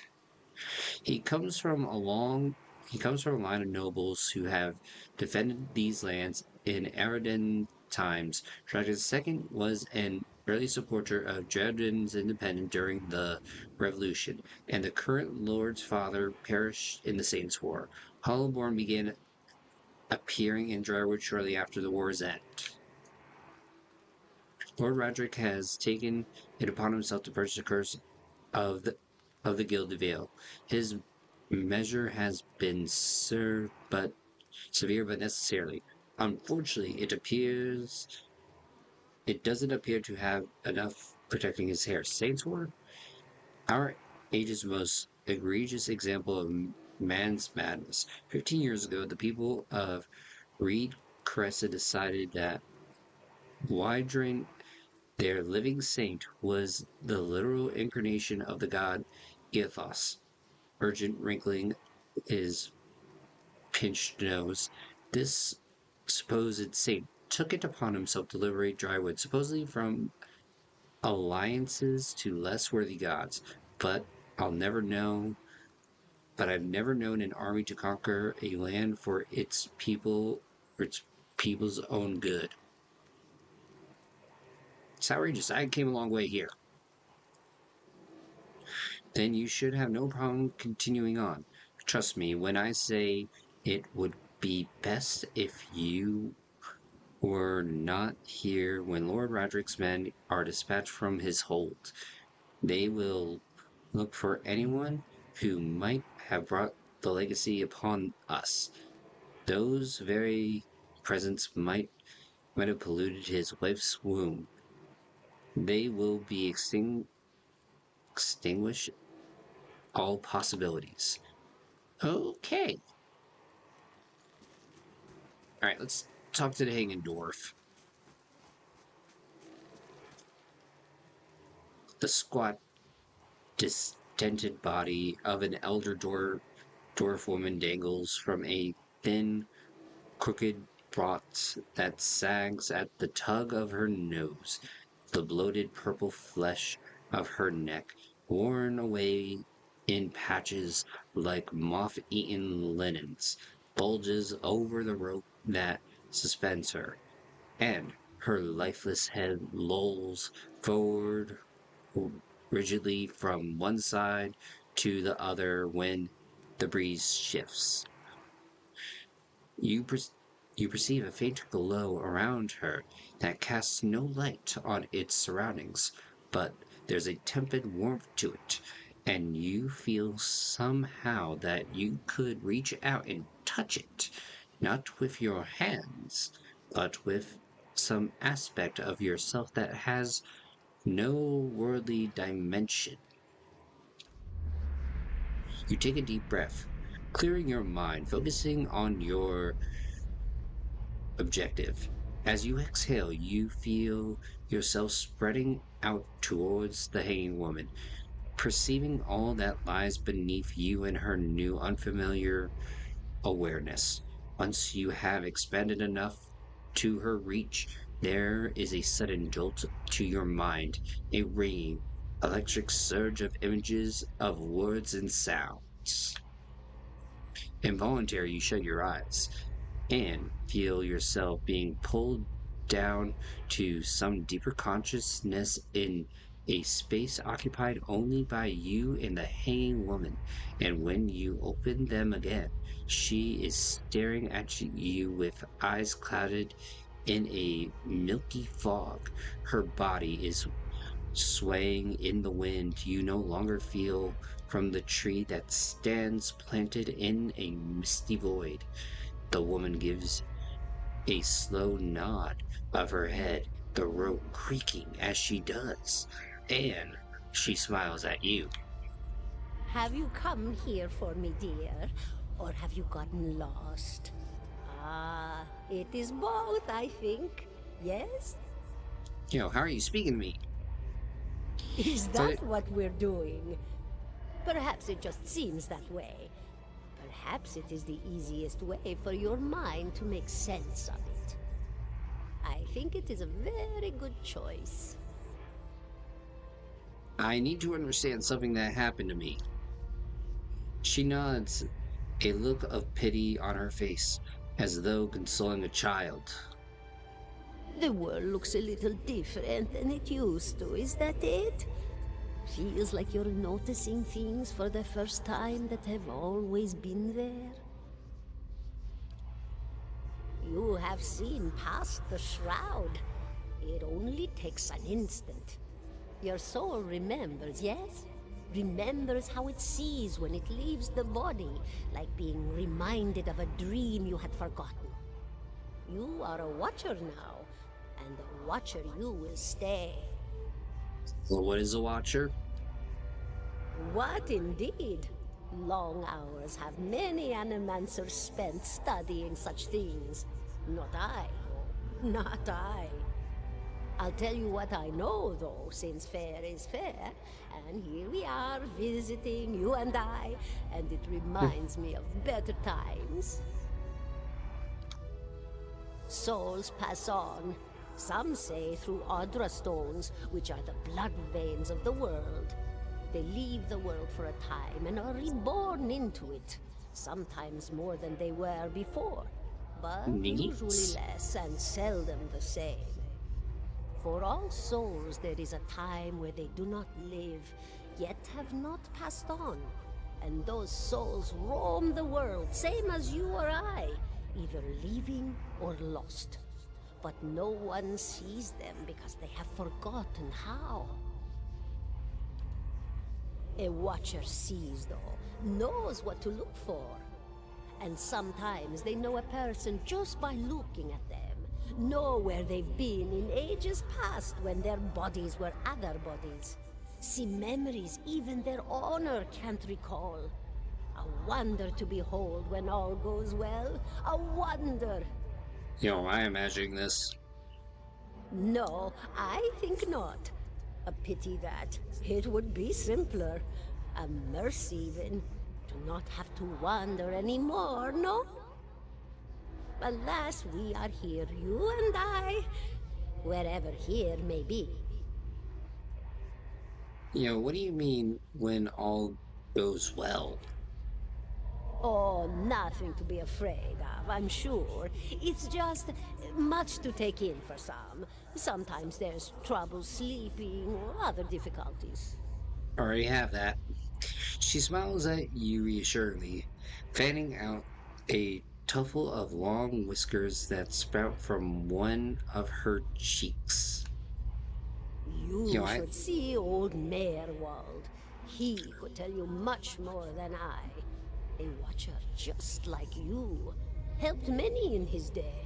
He comes from a line of nobles who have defended these lands in Aradan times. Radric II was an early supporter of Dredden's independence during the Revolution, and the current Lord's father perished in the Saints' War. Hollowborn began appearing in Drywood shortly after the war's end. Lord Radric has taken it upon himself to purge the curse of the Gilded Vale. His measure has been severe but necessary. Unfortunately, it doesn't appear to have enough protecting his hair. Saints War, our age's most egregious example of man's madness. 15 years ago, the people of Reed Cressa decided that Wydrin, their living saint, was the literal incarnation of the god Ithos. Urgent wrinkling his pinched nose. This supposed saint took it upon himself to liberate Drywood, supposedly from alliances to less worthy gods. But I've never known an army to conquer a land for its people's own good. It's outrageous. I came a long way here. Then you should have no problem continuing on. Trust me when I say it would be best if you were not here when Lord Roderick's men are dispatched from his hold. They will look for anyone who might have brought the legacy upon us. Those very presents might have polluted his wife's womb. They will be extinguish all possibilities. Okay. Alright, let's talk to the Hanging Dwarf. The squat, distended body of an elder dwarf woman dangles from a thin, crooked that sags at the tug of her nose, the bloated purple flesh of her neck worn away in patches like moth-eaten linens, bulges over the rope that suspends her, and her lifeless head lolls forward rigidly from one side to the other when the breeze shifts. You, you perceive a faint glow around her that casts no light on its surroundings, but there's a tepid warmth to it, and you feel somehow that you could reach out and touch it, not with your hands, but with some aspect of yourself that has no worldly dimension. You take a deep breath, clearing your mind, focusing on your objective. As you exhale, you feel yourself spreading out towards the hanging woman, perceiving all that lies beneath you and her new unfamiliar awareness. Once you have expanded enough to her reach, there is a sudden jolt to your mind, a ringing, electric surge of images, of words and sounds. Involuntarily, you shut your eyes and feel yourself being pulled down to some deeper consciousness in a space occupied only by you and the hanging woman. And when you open them again, she is staring at you with eyes clouded in a milky fog. Her body is swaying in the wind. You no longer feel from the tree that stands planted in a misty void. The woman gives a slow nod of her head, the rope creaking as she does, and she smiles at you. Have you come here for me, dear? Or have you gotten lost? Ah, it is both, I think. Yes? How are you speaking to me? Is that what we're doing? Perhaps it just seems that way. Perhaps it is the easiest way for your mind to make sense of it. I think it is a very good choice. I need to understand something that happened to me. She nods, a look of pity on her face, as though consoling a child. The world looks a little different than it used to, is that it? Feels like you're noticing things for the first time that have always been there. You have seen past the shroud. It only takes an instant. Your soul remembers, yes? Remembers how it sees when it leaves the body, like being reminded of a dream you had forgotten. You are a watcher now, and a watcher you will stay. Well, what is a watcher? What indeed? Long hours have many animancers spent studying such things. Not I, though. Not I. I'll tell you what I know, though, since fair is fair. And here we are, visiting, you and I, and it reminds me of better times. Souls pass on. Some say through Audra stones, which are the blood veins of the world. They leave the world for a time and are reborn into it, sometimes more than they were before, but usually less and seldom the same. For all souls there is a time where they do not live, yet have not passed on, and those souls roam the world, same as you or I, either living or lost. But no one sees them because they have forgotten how. A watcher sees, though, knows what to look for. And sometimes they know a person just by looking at them, know where they've been in ages past when their bodies were other bodies. See memories even their owner can't recall. A wonder to behold when all goes well. A wonder. I imagining this. No, I think not. A pity that. It would be simpler. A mercy even. To not have to wonder anymore, no? Alas, we are here, you and I, wherever here may be. What do you mean when all goes well? Oh, nothing to be afraid of, I'm sure. It's just much to take in for some. Sometimes there's trouble sleeping or other difficulties. Already have that. She smiles at you reassuringly, fanning out a tuffle of long whiskers that sprout from one of her cheeks. You I should see old Mayorwald. He could tell you much more than I. A watcher just like you. Helped many in his day.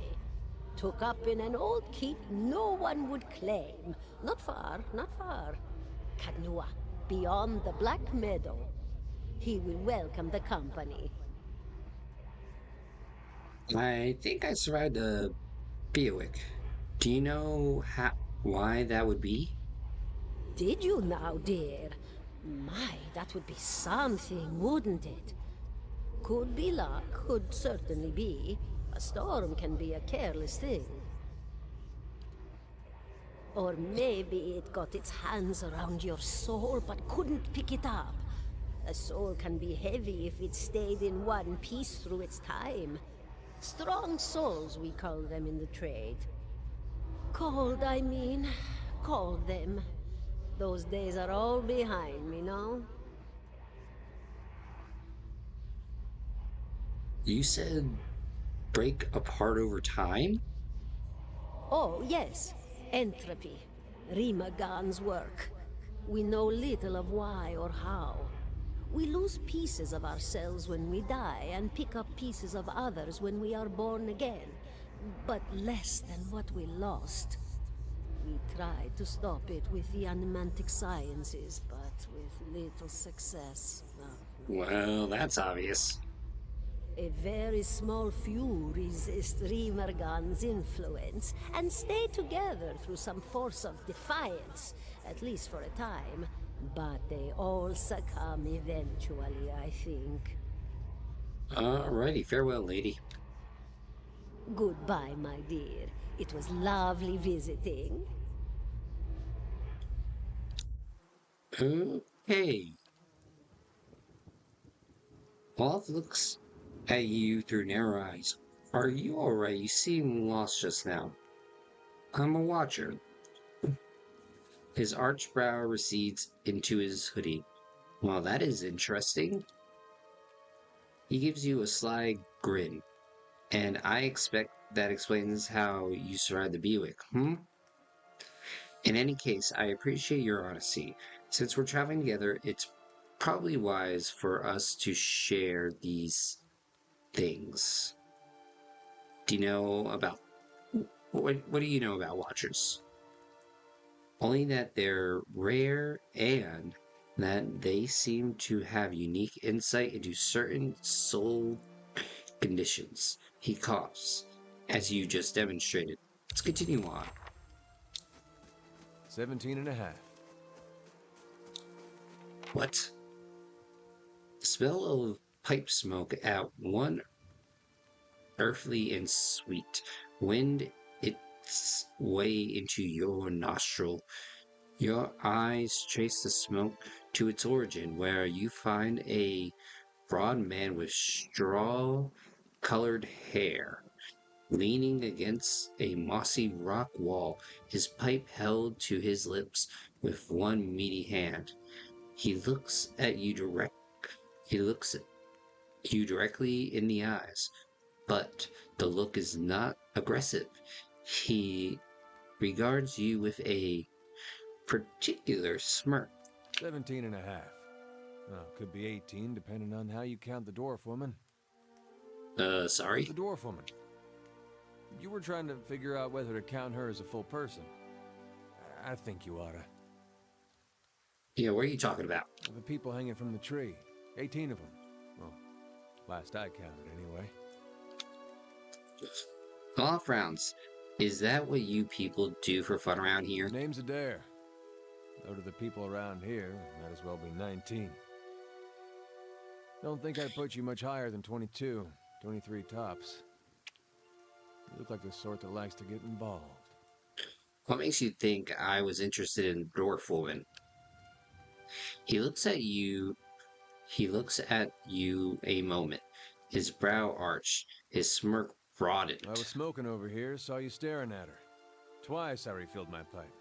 Took up in an old keep no one would claim. Not far, not far. Kadnua, beyond the Black Meadow. He will welcome the company. I think I survived a Buick. Do you know why that would be? Did you now, dear? My, that would be something, wouldn't it? Could be luck, could certainly be. A storm can be a careless thing. Or maybe it got its hands around your soul but couldn't pick it up. A soul can be heavy if it stayed in one piece through its time. Strong souls, we call them in the trade. Cold, I mean. Called them. Those days are all behind me, no? You said break apart over time? Oh, yes. Entropy. Rimagan's work. We know little of why or how. We lose pieces of ourselves when we die and pick up pieces of others when we are born again. But less than what we lost. We tried to stop it with the animantic sciences, but with little success. Well, that's obvious. A very small few resist Rimergan's influence and stay together through some force of defiance, at least for a time. But they all succumb eventually, I think. Alrighty, farewell, lady. Goodbye, my dear. It was lovely visiting. Okay. Walt looks at you through narrow eyes. Are you alright? You seem lost just now. I'm a watcher. His arched brow recedes into his hoodie. Well, that is interesting. He gives you a sly grin. And I expect that explains how you survived the Buick, In any case, I appreciate your honesty. Since we're traveling together, it's probably wise for us to share these things. Do you know about... What do you know about Watchers? Only that they're rare and that they seem to have unique insight into certain soul conditions. He coughs, as you just demonstrated. Let's continue on. 17 and a half. What? The smell of pipe smoke at one earthly and sweet wind its way into your nostril. Your eyes trace the smoke to its origin, where you find a broad man with straw-colored hair, leaning against a mossy rock wall, his pipe held to his lips with one meaty hand. He looks at you directly in the eyes, but the look is not aggressive. He regards you with a particular smirk. 17 and a half. Well, could be 18, depending on how you count the dwarf woman. Sorry? The dwarf woman. You were trying to figure out whether to count her as a full person. I think you oughta. Yeah, what are you talking about? The people hanging from the tree. 18 of them. Well, last I counted, anyway. Law frowns. Is that what you people do for fun around here? Name's Adair. Though to the people around here, might as well be 19. Don't think I'd put you much higher than 22, 23 tops. You look like the sort that likes to get involved. What makes you think I was interested in dwarf woman? He looks at you. He looks at you a moment. His brow arched. His smirk broadened. I was smoking over here, saw you staring at her. Twice I refilled my pipe.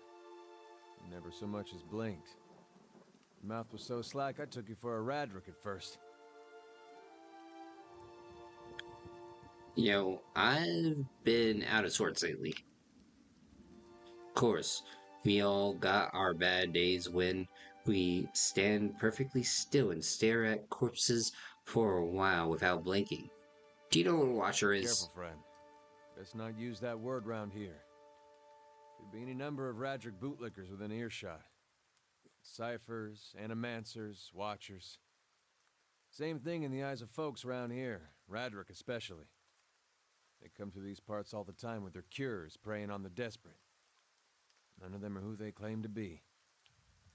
You never so much as blinked. Your mouth was so slack I took you for a Radric at first. You know, I've been out of sorts lately. Of course, we all got our bad days when we stand perfectly still and stare at corpses for a while without blinking. Do you know what a watcher is? Careful, friend. Best not use that word round here. Could be any number of Radric bootlickers within earshot. Ciphers, animancers, watchers. Same thing in the eyes of folks around here, Radric especially. They come to these parts all the time with their cures, preying on the desperate. None of them are who they claim to be.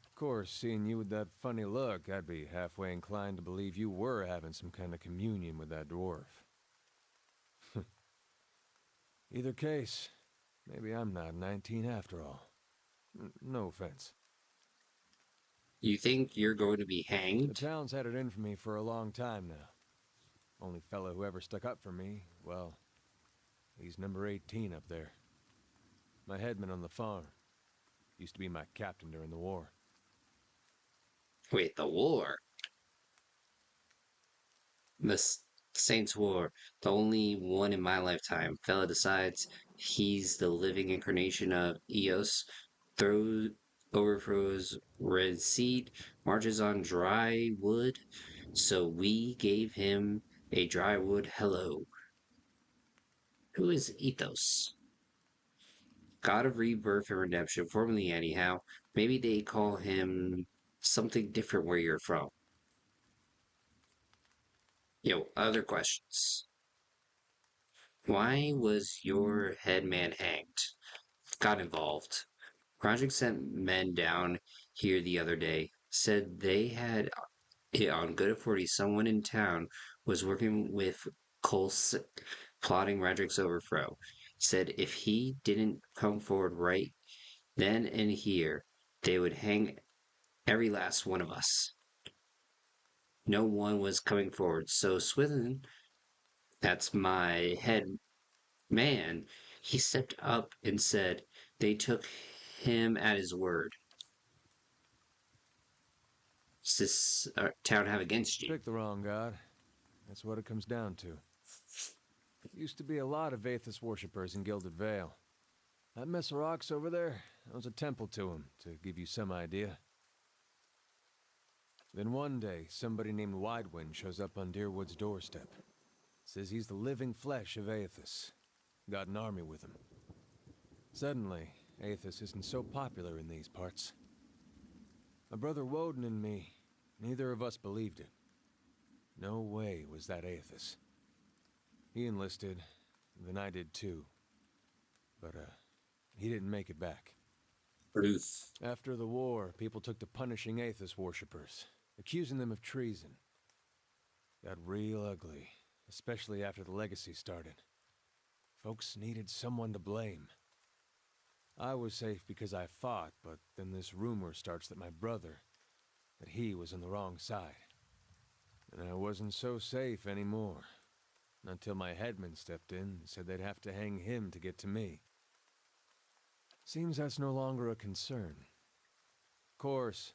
Of course, seeing you with that funny look, I'd be halfway inclined to believe you were having some kind of communion with that dwarf. Either case, maybe I'm not 19 after all. No offense. You think you're going to be hanged? The town's had it in for me for a long time now. Only fellow who ever stuck up for me, well, he's number 18 up there. My headman on the farm. Used to be my captain during the war. Wait, the war? The Saints' War, the only one in my lifetime. Fella decides he's the living incarnation of Eos, overthrows Red Seed, marches on dry wood, so we gave him a dry wood hello. Who is Ethos? God of rebirth and redemption, formerly anyhow. Maybe they call him something different where you're from. Other questions. Why was your headman hanged? Got involved. Project sent men down here the other day. Said they had it on good authority someone in town was working with Colsick, plotting Radric's overthrow. Said if he didn't come forward right then and here, they would hang every last one of us. No one was coming forward, so Swithin, that's my head man, he stepped up and said they took him at his word. What's this town have against you? Pick the wrong god. That's what it comes down to. Used to be a lot of Aethys worshippers in Gilded Vale. That mess of rocks over there, that was a temple to him, to give you some idea. Then one day, somebody named Widewind shows up on Deerwood's doorstep. Says he's the living flesh of Aethys. Got an army with him. Suddenly, Aethys isn't so popular in these parts. My brother Woden and me, neither of us believed it. No way was that Aethys. He enlisted, then I did too. But, he didn't make it back. Ruth. After the war, people took to punishing Aethys worshippers, accusing them of treason. Got real ugly, especially after the legacy started. Folks needed someone to blame. I was safe because I fought, but then this rumor starts that my brother, that he was on the wrong side. And I wasn't so safe anymore. Until my headman stepped in and said they'd have to hang him to get to me. Seems that's no longer a concern. Of course,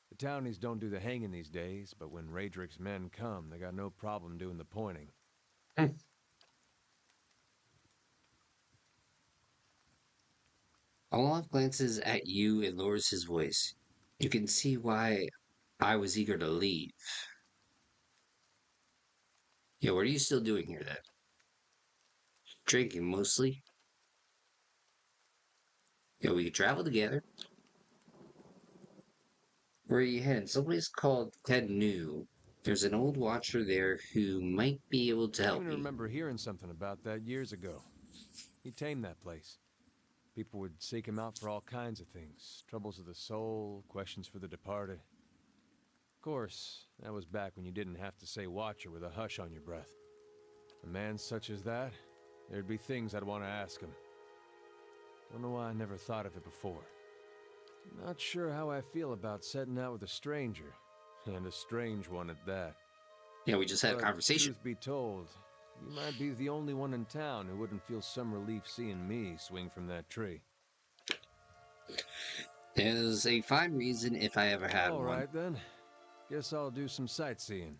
the townies don't do the hanging these days, but when Radric's men come, they got no problem doing the pointing. Olaf glances at you and lowers his voice. You can see why I was eager to leave. What are you still doing here then? Drinking mostly? We could travel together. Where are you heading? Someplace called Kednu. There's an old watcher there who might be able to help I me. remember hearing something about that years ago. He tamed that place. People would seek him out for all kinds of things. Troubles of the soul, questions for the departed. Of course, that was back when you didn't have to say watcher with a hush on your breath. A man such as that, There'd be things I'd want to ask him. Don't know why I never thought of it before. Not sure how I feel about setting out with a stranger, and a strange one at that. Yeah, we just had a But conversation. truth be told, you might be the only one in town who wouldn't feel some relief seeing me swing from that tree. There's a fine reason if I ever had All one. right then. Guess I'll do some sightseeing.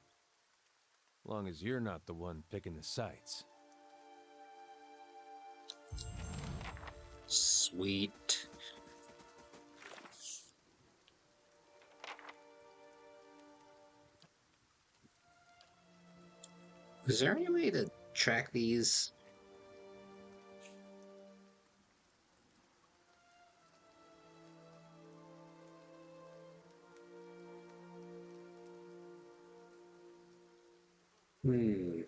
Long as you're not the one picking the sights. Sweet. Is there any way to track these? Hmm.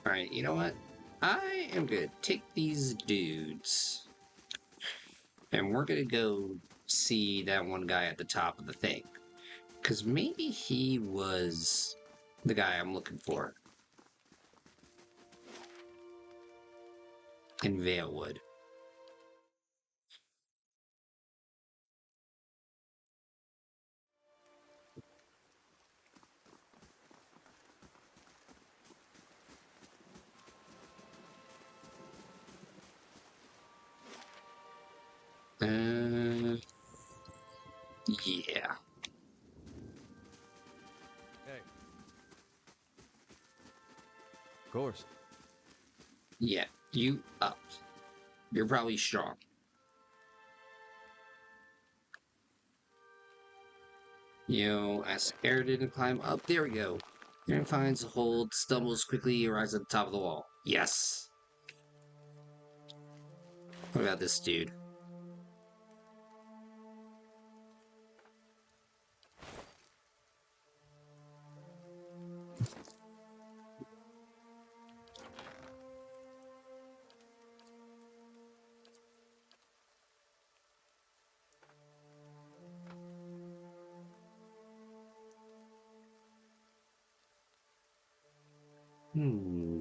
Alright, you know what? I am gonna take these dudes, and we're gonna go see that one guy at the top of the thing. Because maybe he was the guy I'm looking for. In Valewood. Yeah. Hey. Of course. Yeah, you up. You're probably strong. You know, as Eora didn't climb up, there we go. Aaron finds a hold, stumbles quickly, arrives at the top of the wall. Yes! What about this dude? Hmm.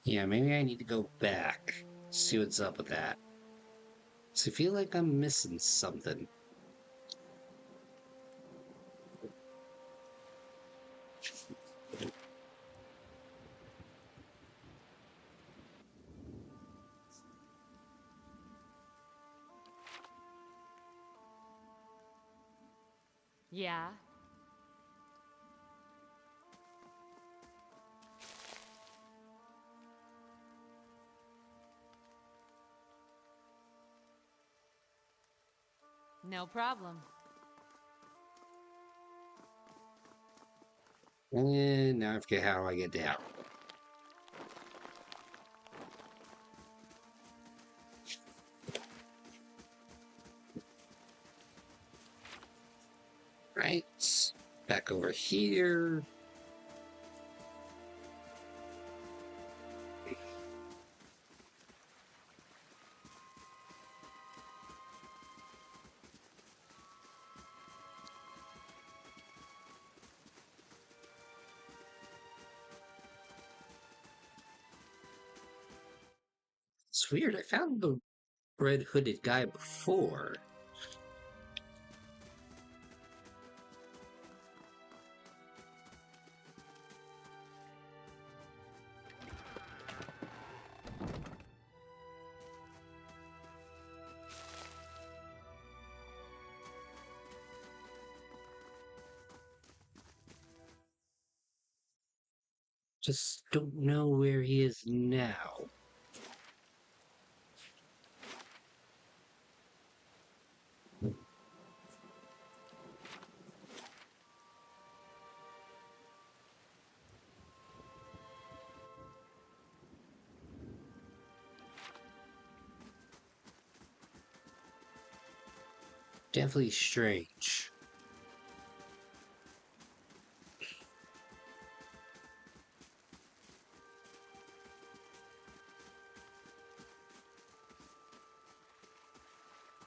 Yeah, maybe I need to go back, see what's up with that. So I feel like I'm missing something. Yeah? No problem. And now I forget how I get down. Right. Back over here. It's weird, I found the red hooded guy before. Just don't know where he is now. Definitely strange.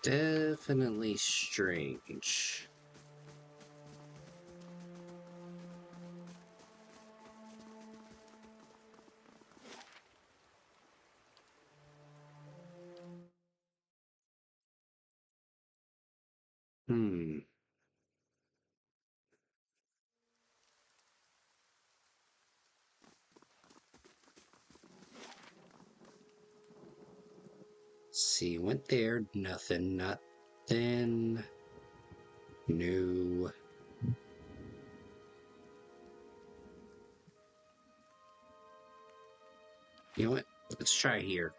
Definitely strange. Hmm. See, went there, nothing, nothing. No. You know what? Let's try here.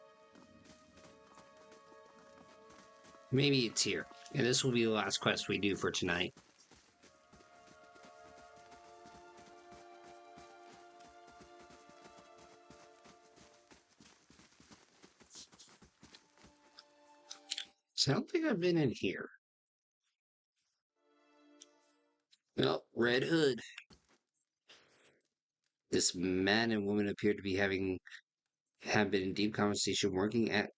Maybe it's here. And this will be the last quest we do for tonight. So I don't think I've been in here. Oh, Red Hood. This man and woman appear to be have been in deep conversation working at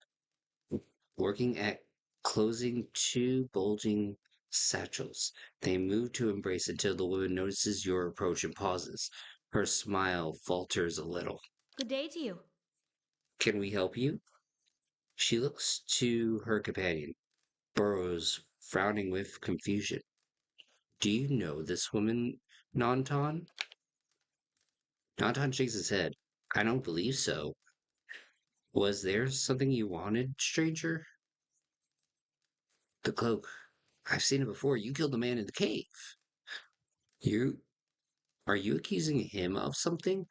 closing two bulging satchels. They move to embrace until the woman notices your approach and pauses. Her smile falters a little. Good day to you. Can we help you? She looks to her companion, Burrows, frowning with confusion. Do you know this woman, Nanton? Nanton shakes his head. I don't believe so. Was there something you wanted, stranger? The cloak. I've seen it before. You killed the man in the cave. You Are you accusing him of something?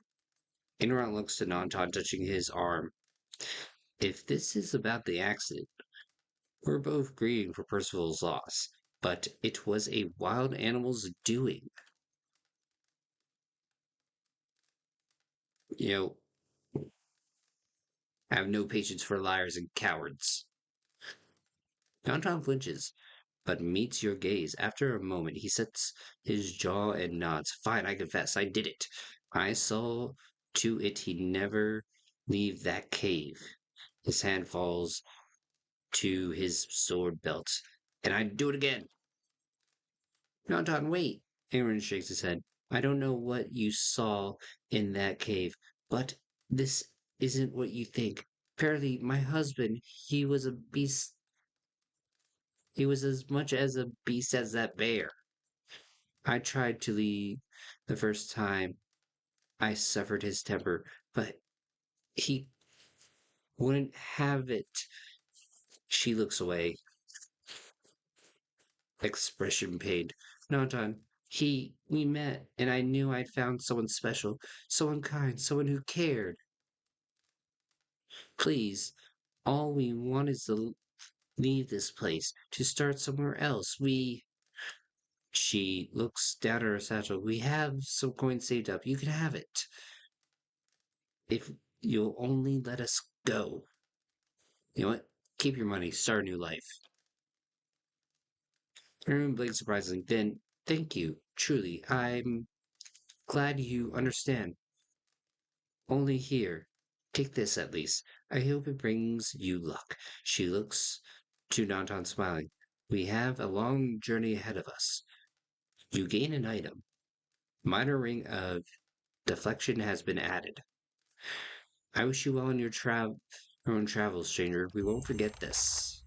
Enron looks to Nanton, touching his arm. If this is about the accident, we're both grieving for Percival's loss, but it was a wild animal's doing. You know, I have no patience for liars and cowards. Nanton flinches, but meets your gaze. After a moment, he sets his jaw and nods. Fine, I confess, I did it. I saw to it he never leave that cave. His hand falls to his sword belt. And I'd do it again. Nanton, wait. Aaron shakes his head. I don't know what you saw in that cave, but this isn't what you think. Apparently, my husband, he was a beast. He was as much as a beast as that bear. I tried to leave the first time I suffered his temper, but he wouldn't have it. She looks away, expression pained. Nanton, we met, and I knew I'd found someone special, someone kind, someone who cared. Please, all we want is to leave this place, to start somewhere else. She looks down at her satchel. We have some coins saved up. You can have it. If you'll only let us go. You know what? Keep your money. Start a new life. Aaron blinked surprisingly. Then, thank you. Truly, I'm glad you understand. Only here. Take this at least. I hope it brings you luck. She looks to Danton, smiling. We have a long journey ahead of us. You gain an item. Minor ring of deflection has been added. I wish you well in your own travels, stranger. We won't forget this.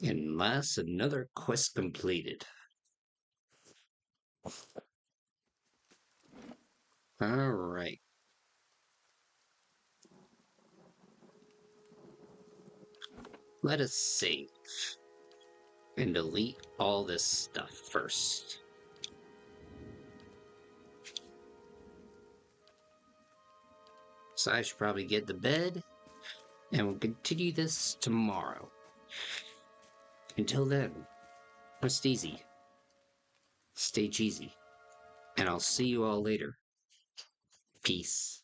And last, another quest completed. Alright. Let us save. And delete all this stuff first. So I should probably get to bed. And we'll continue this tomorrow. Until then, rest easy. Stay cheesy. And I'll see you all later. Peace.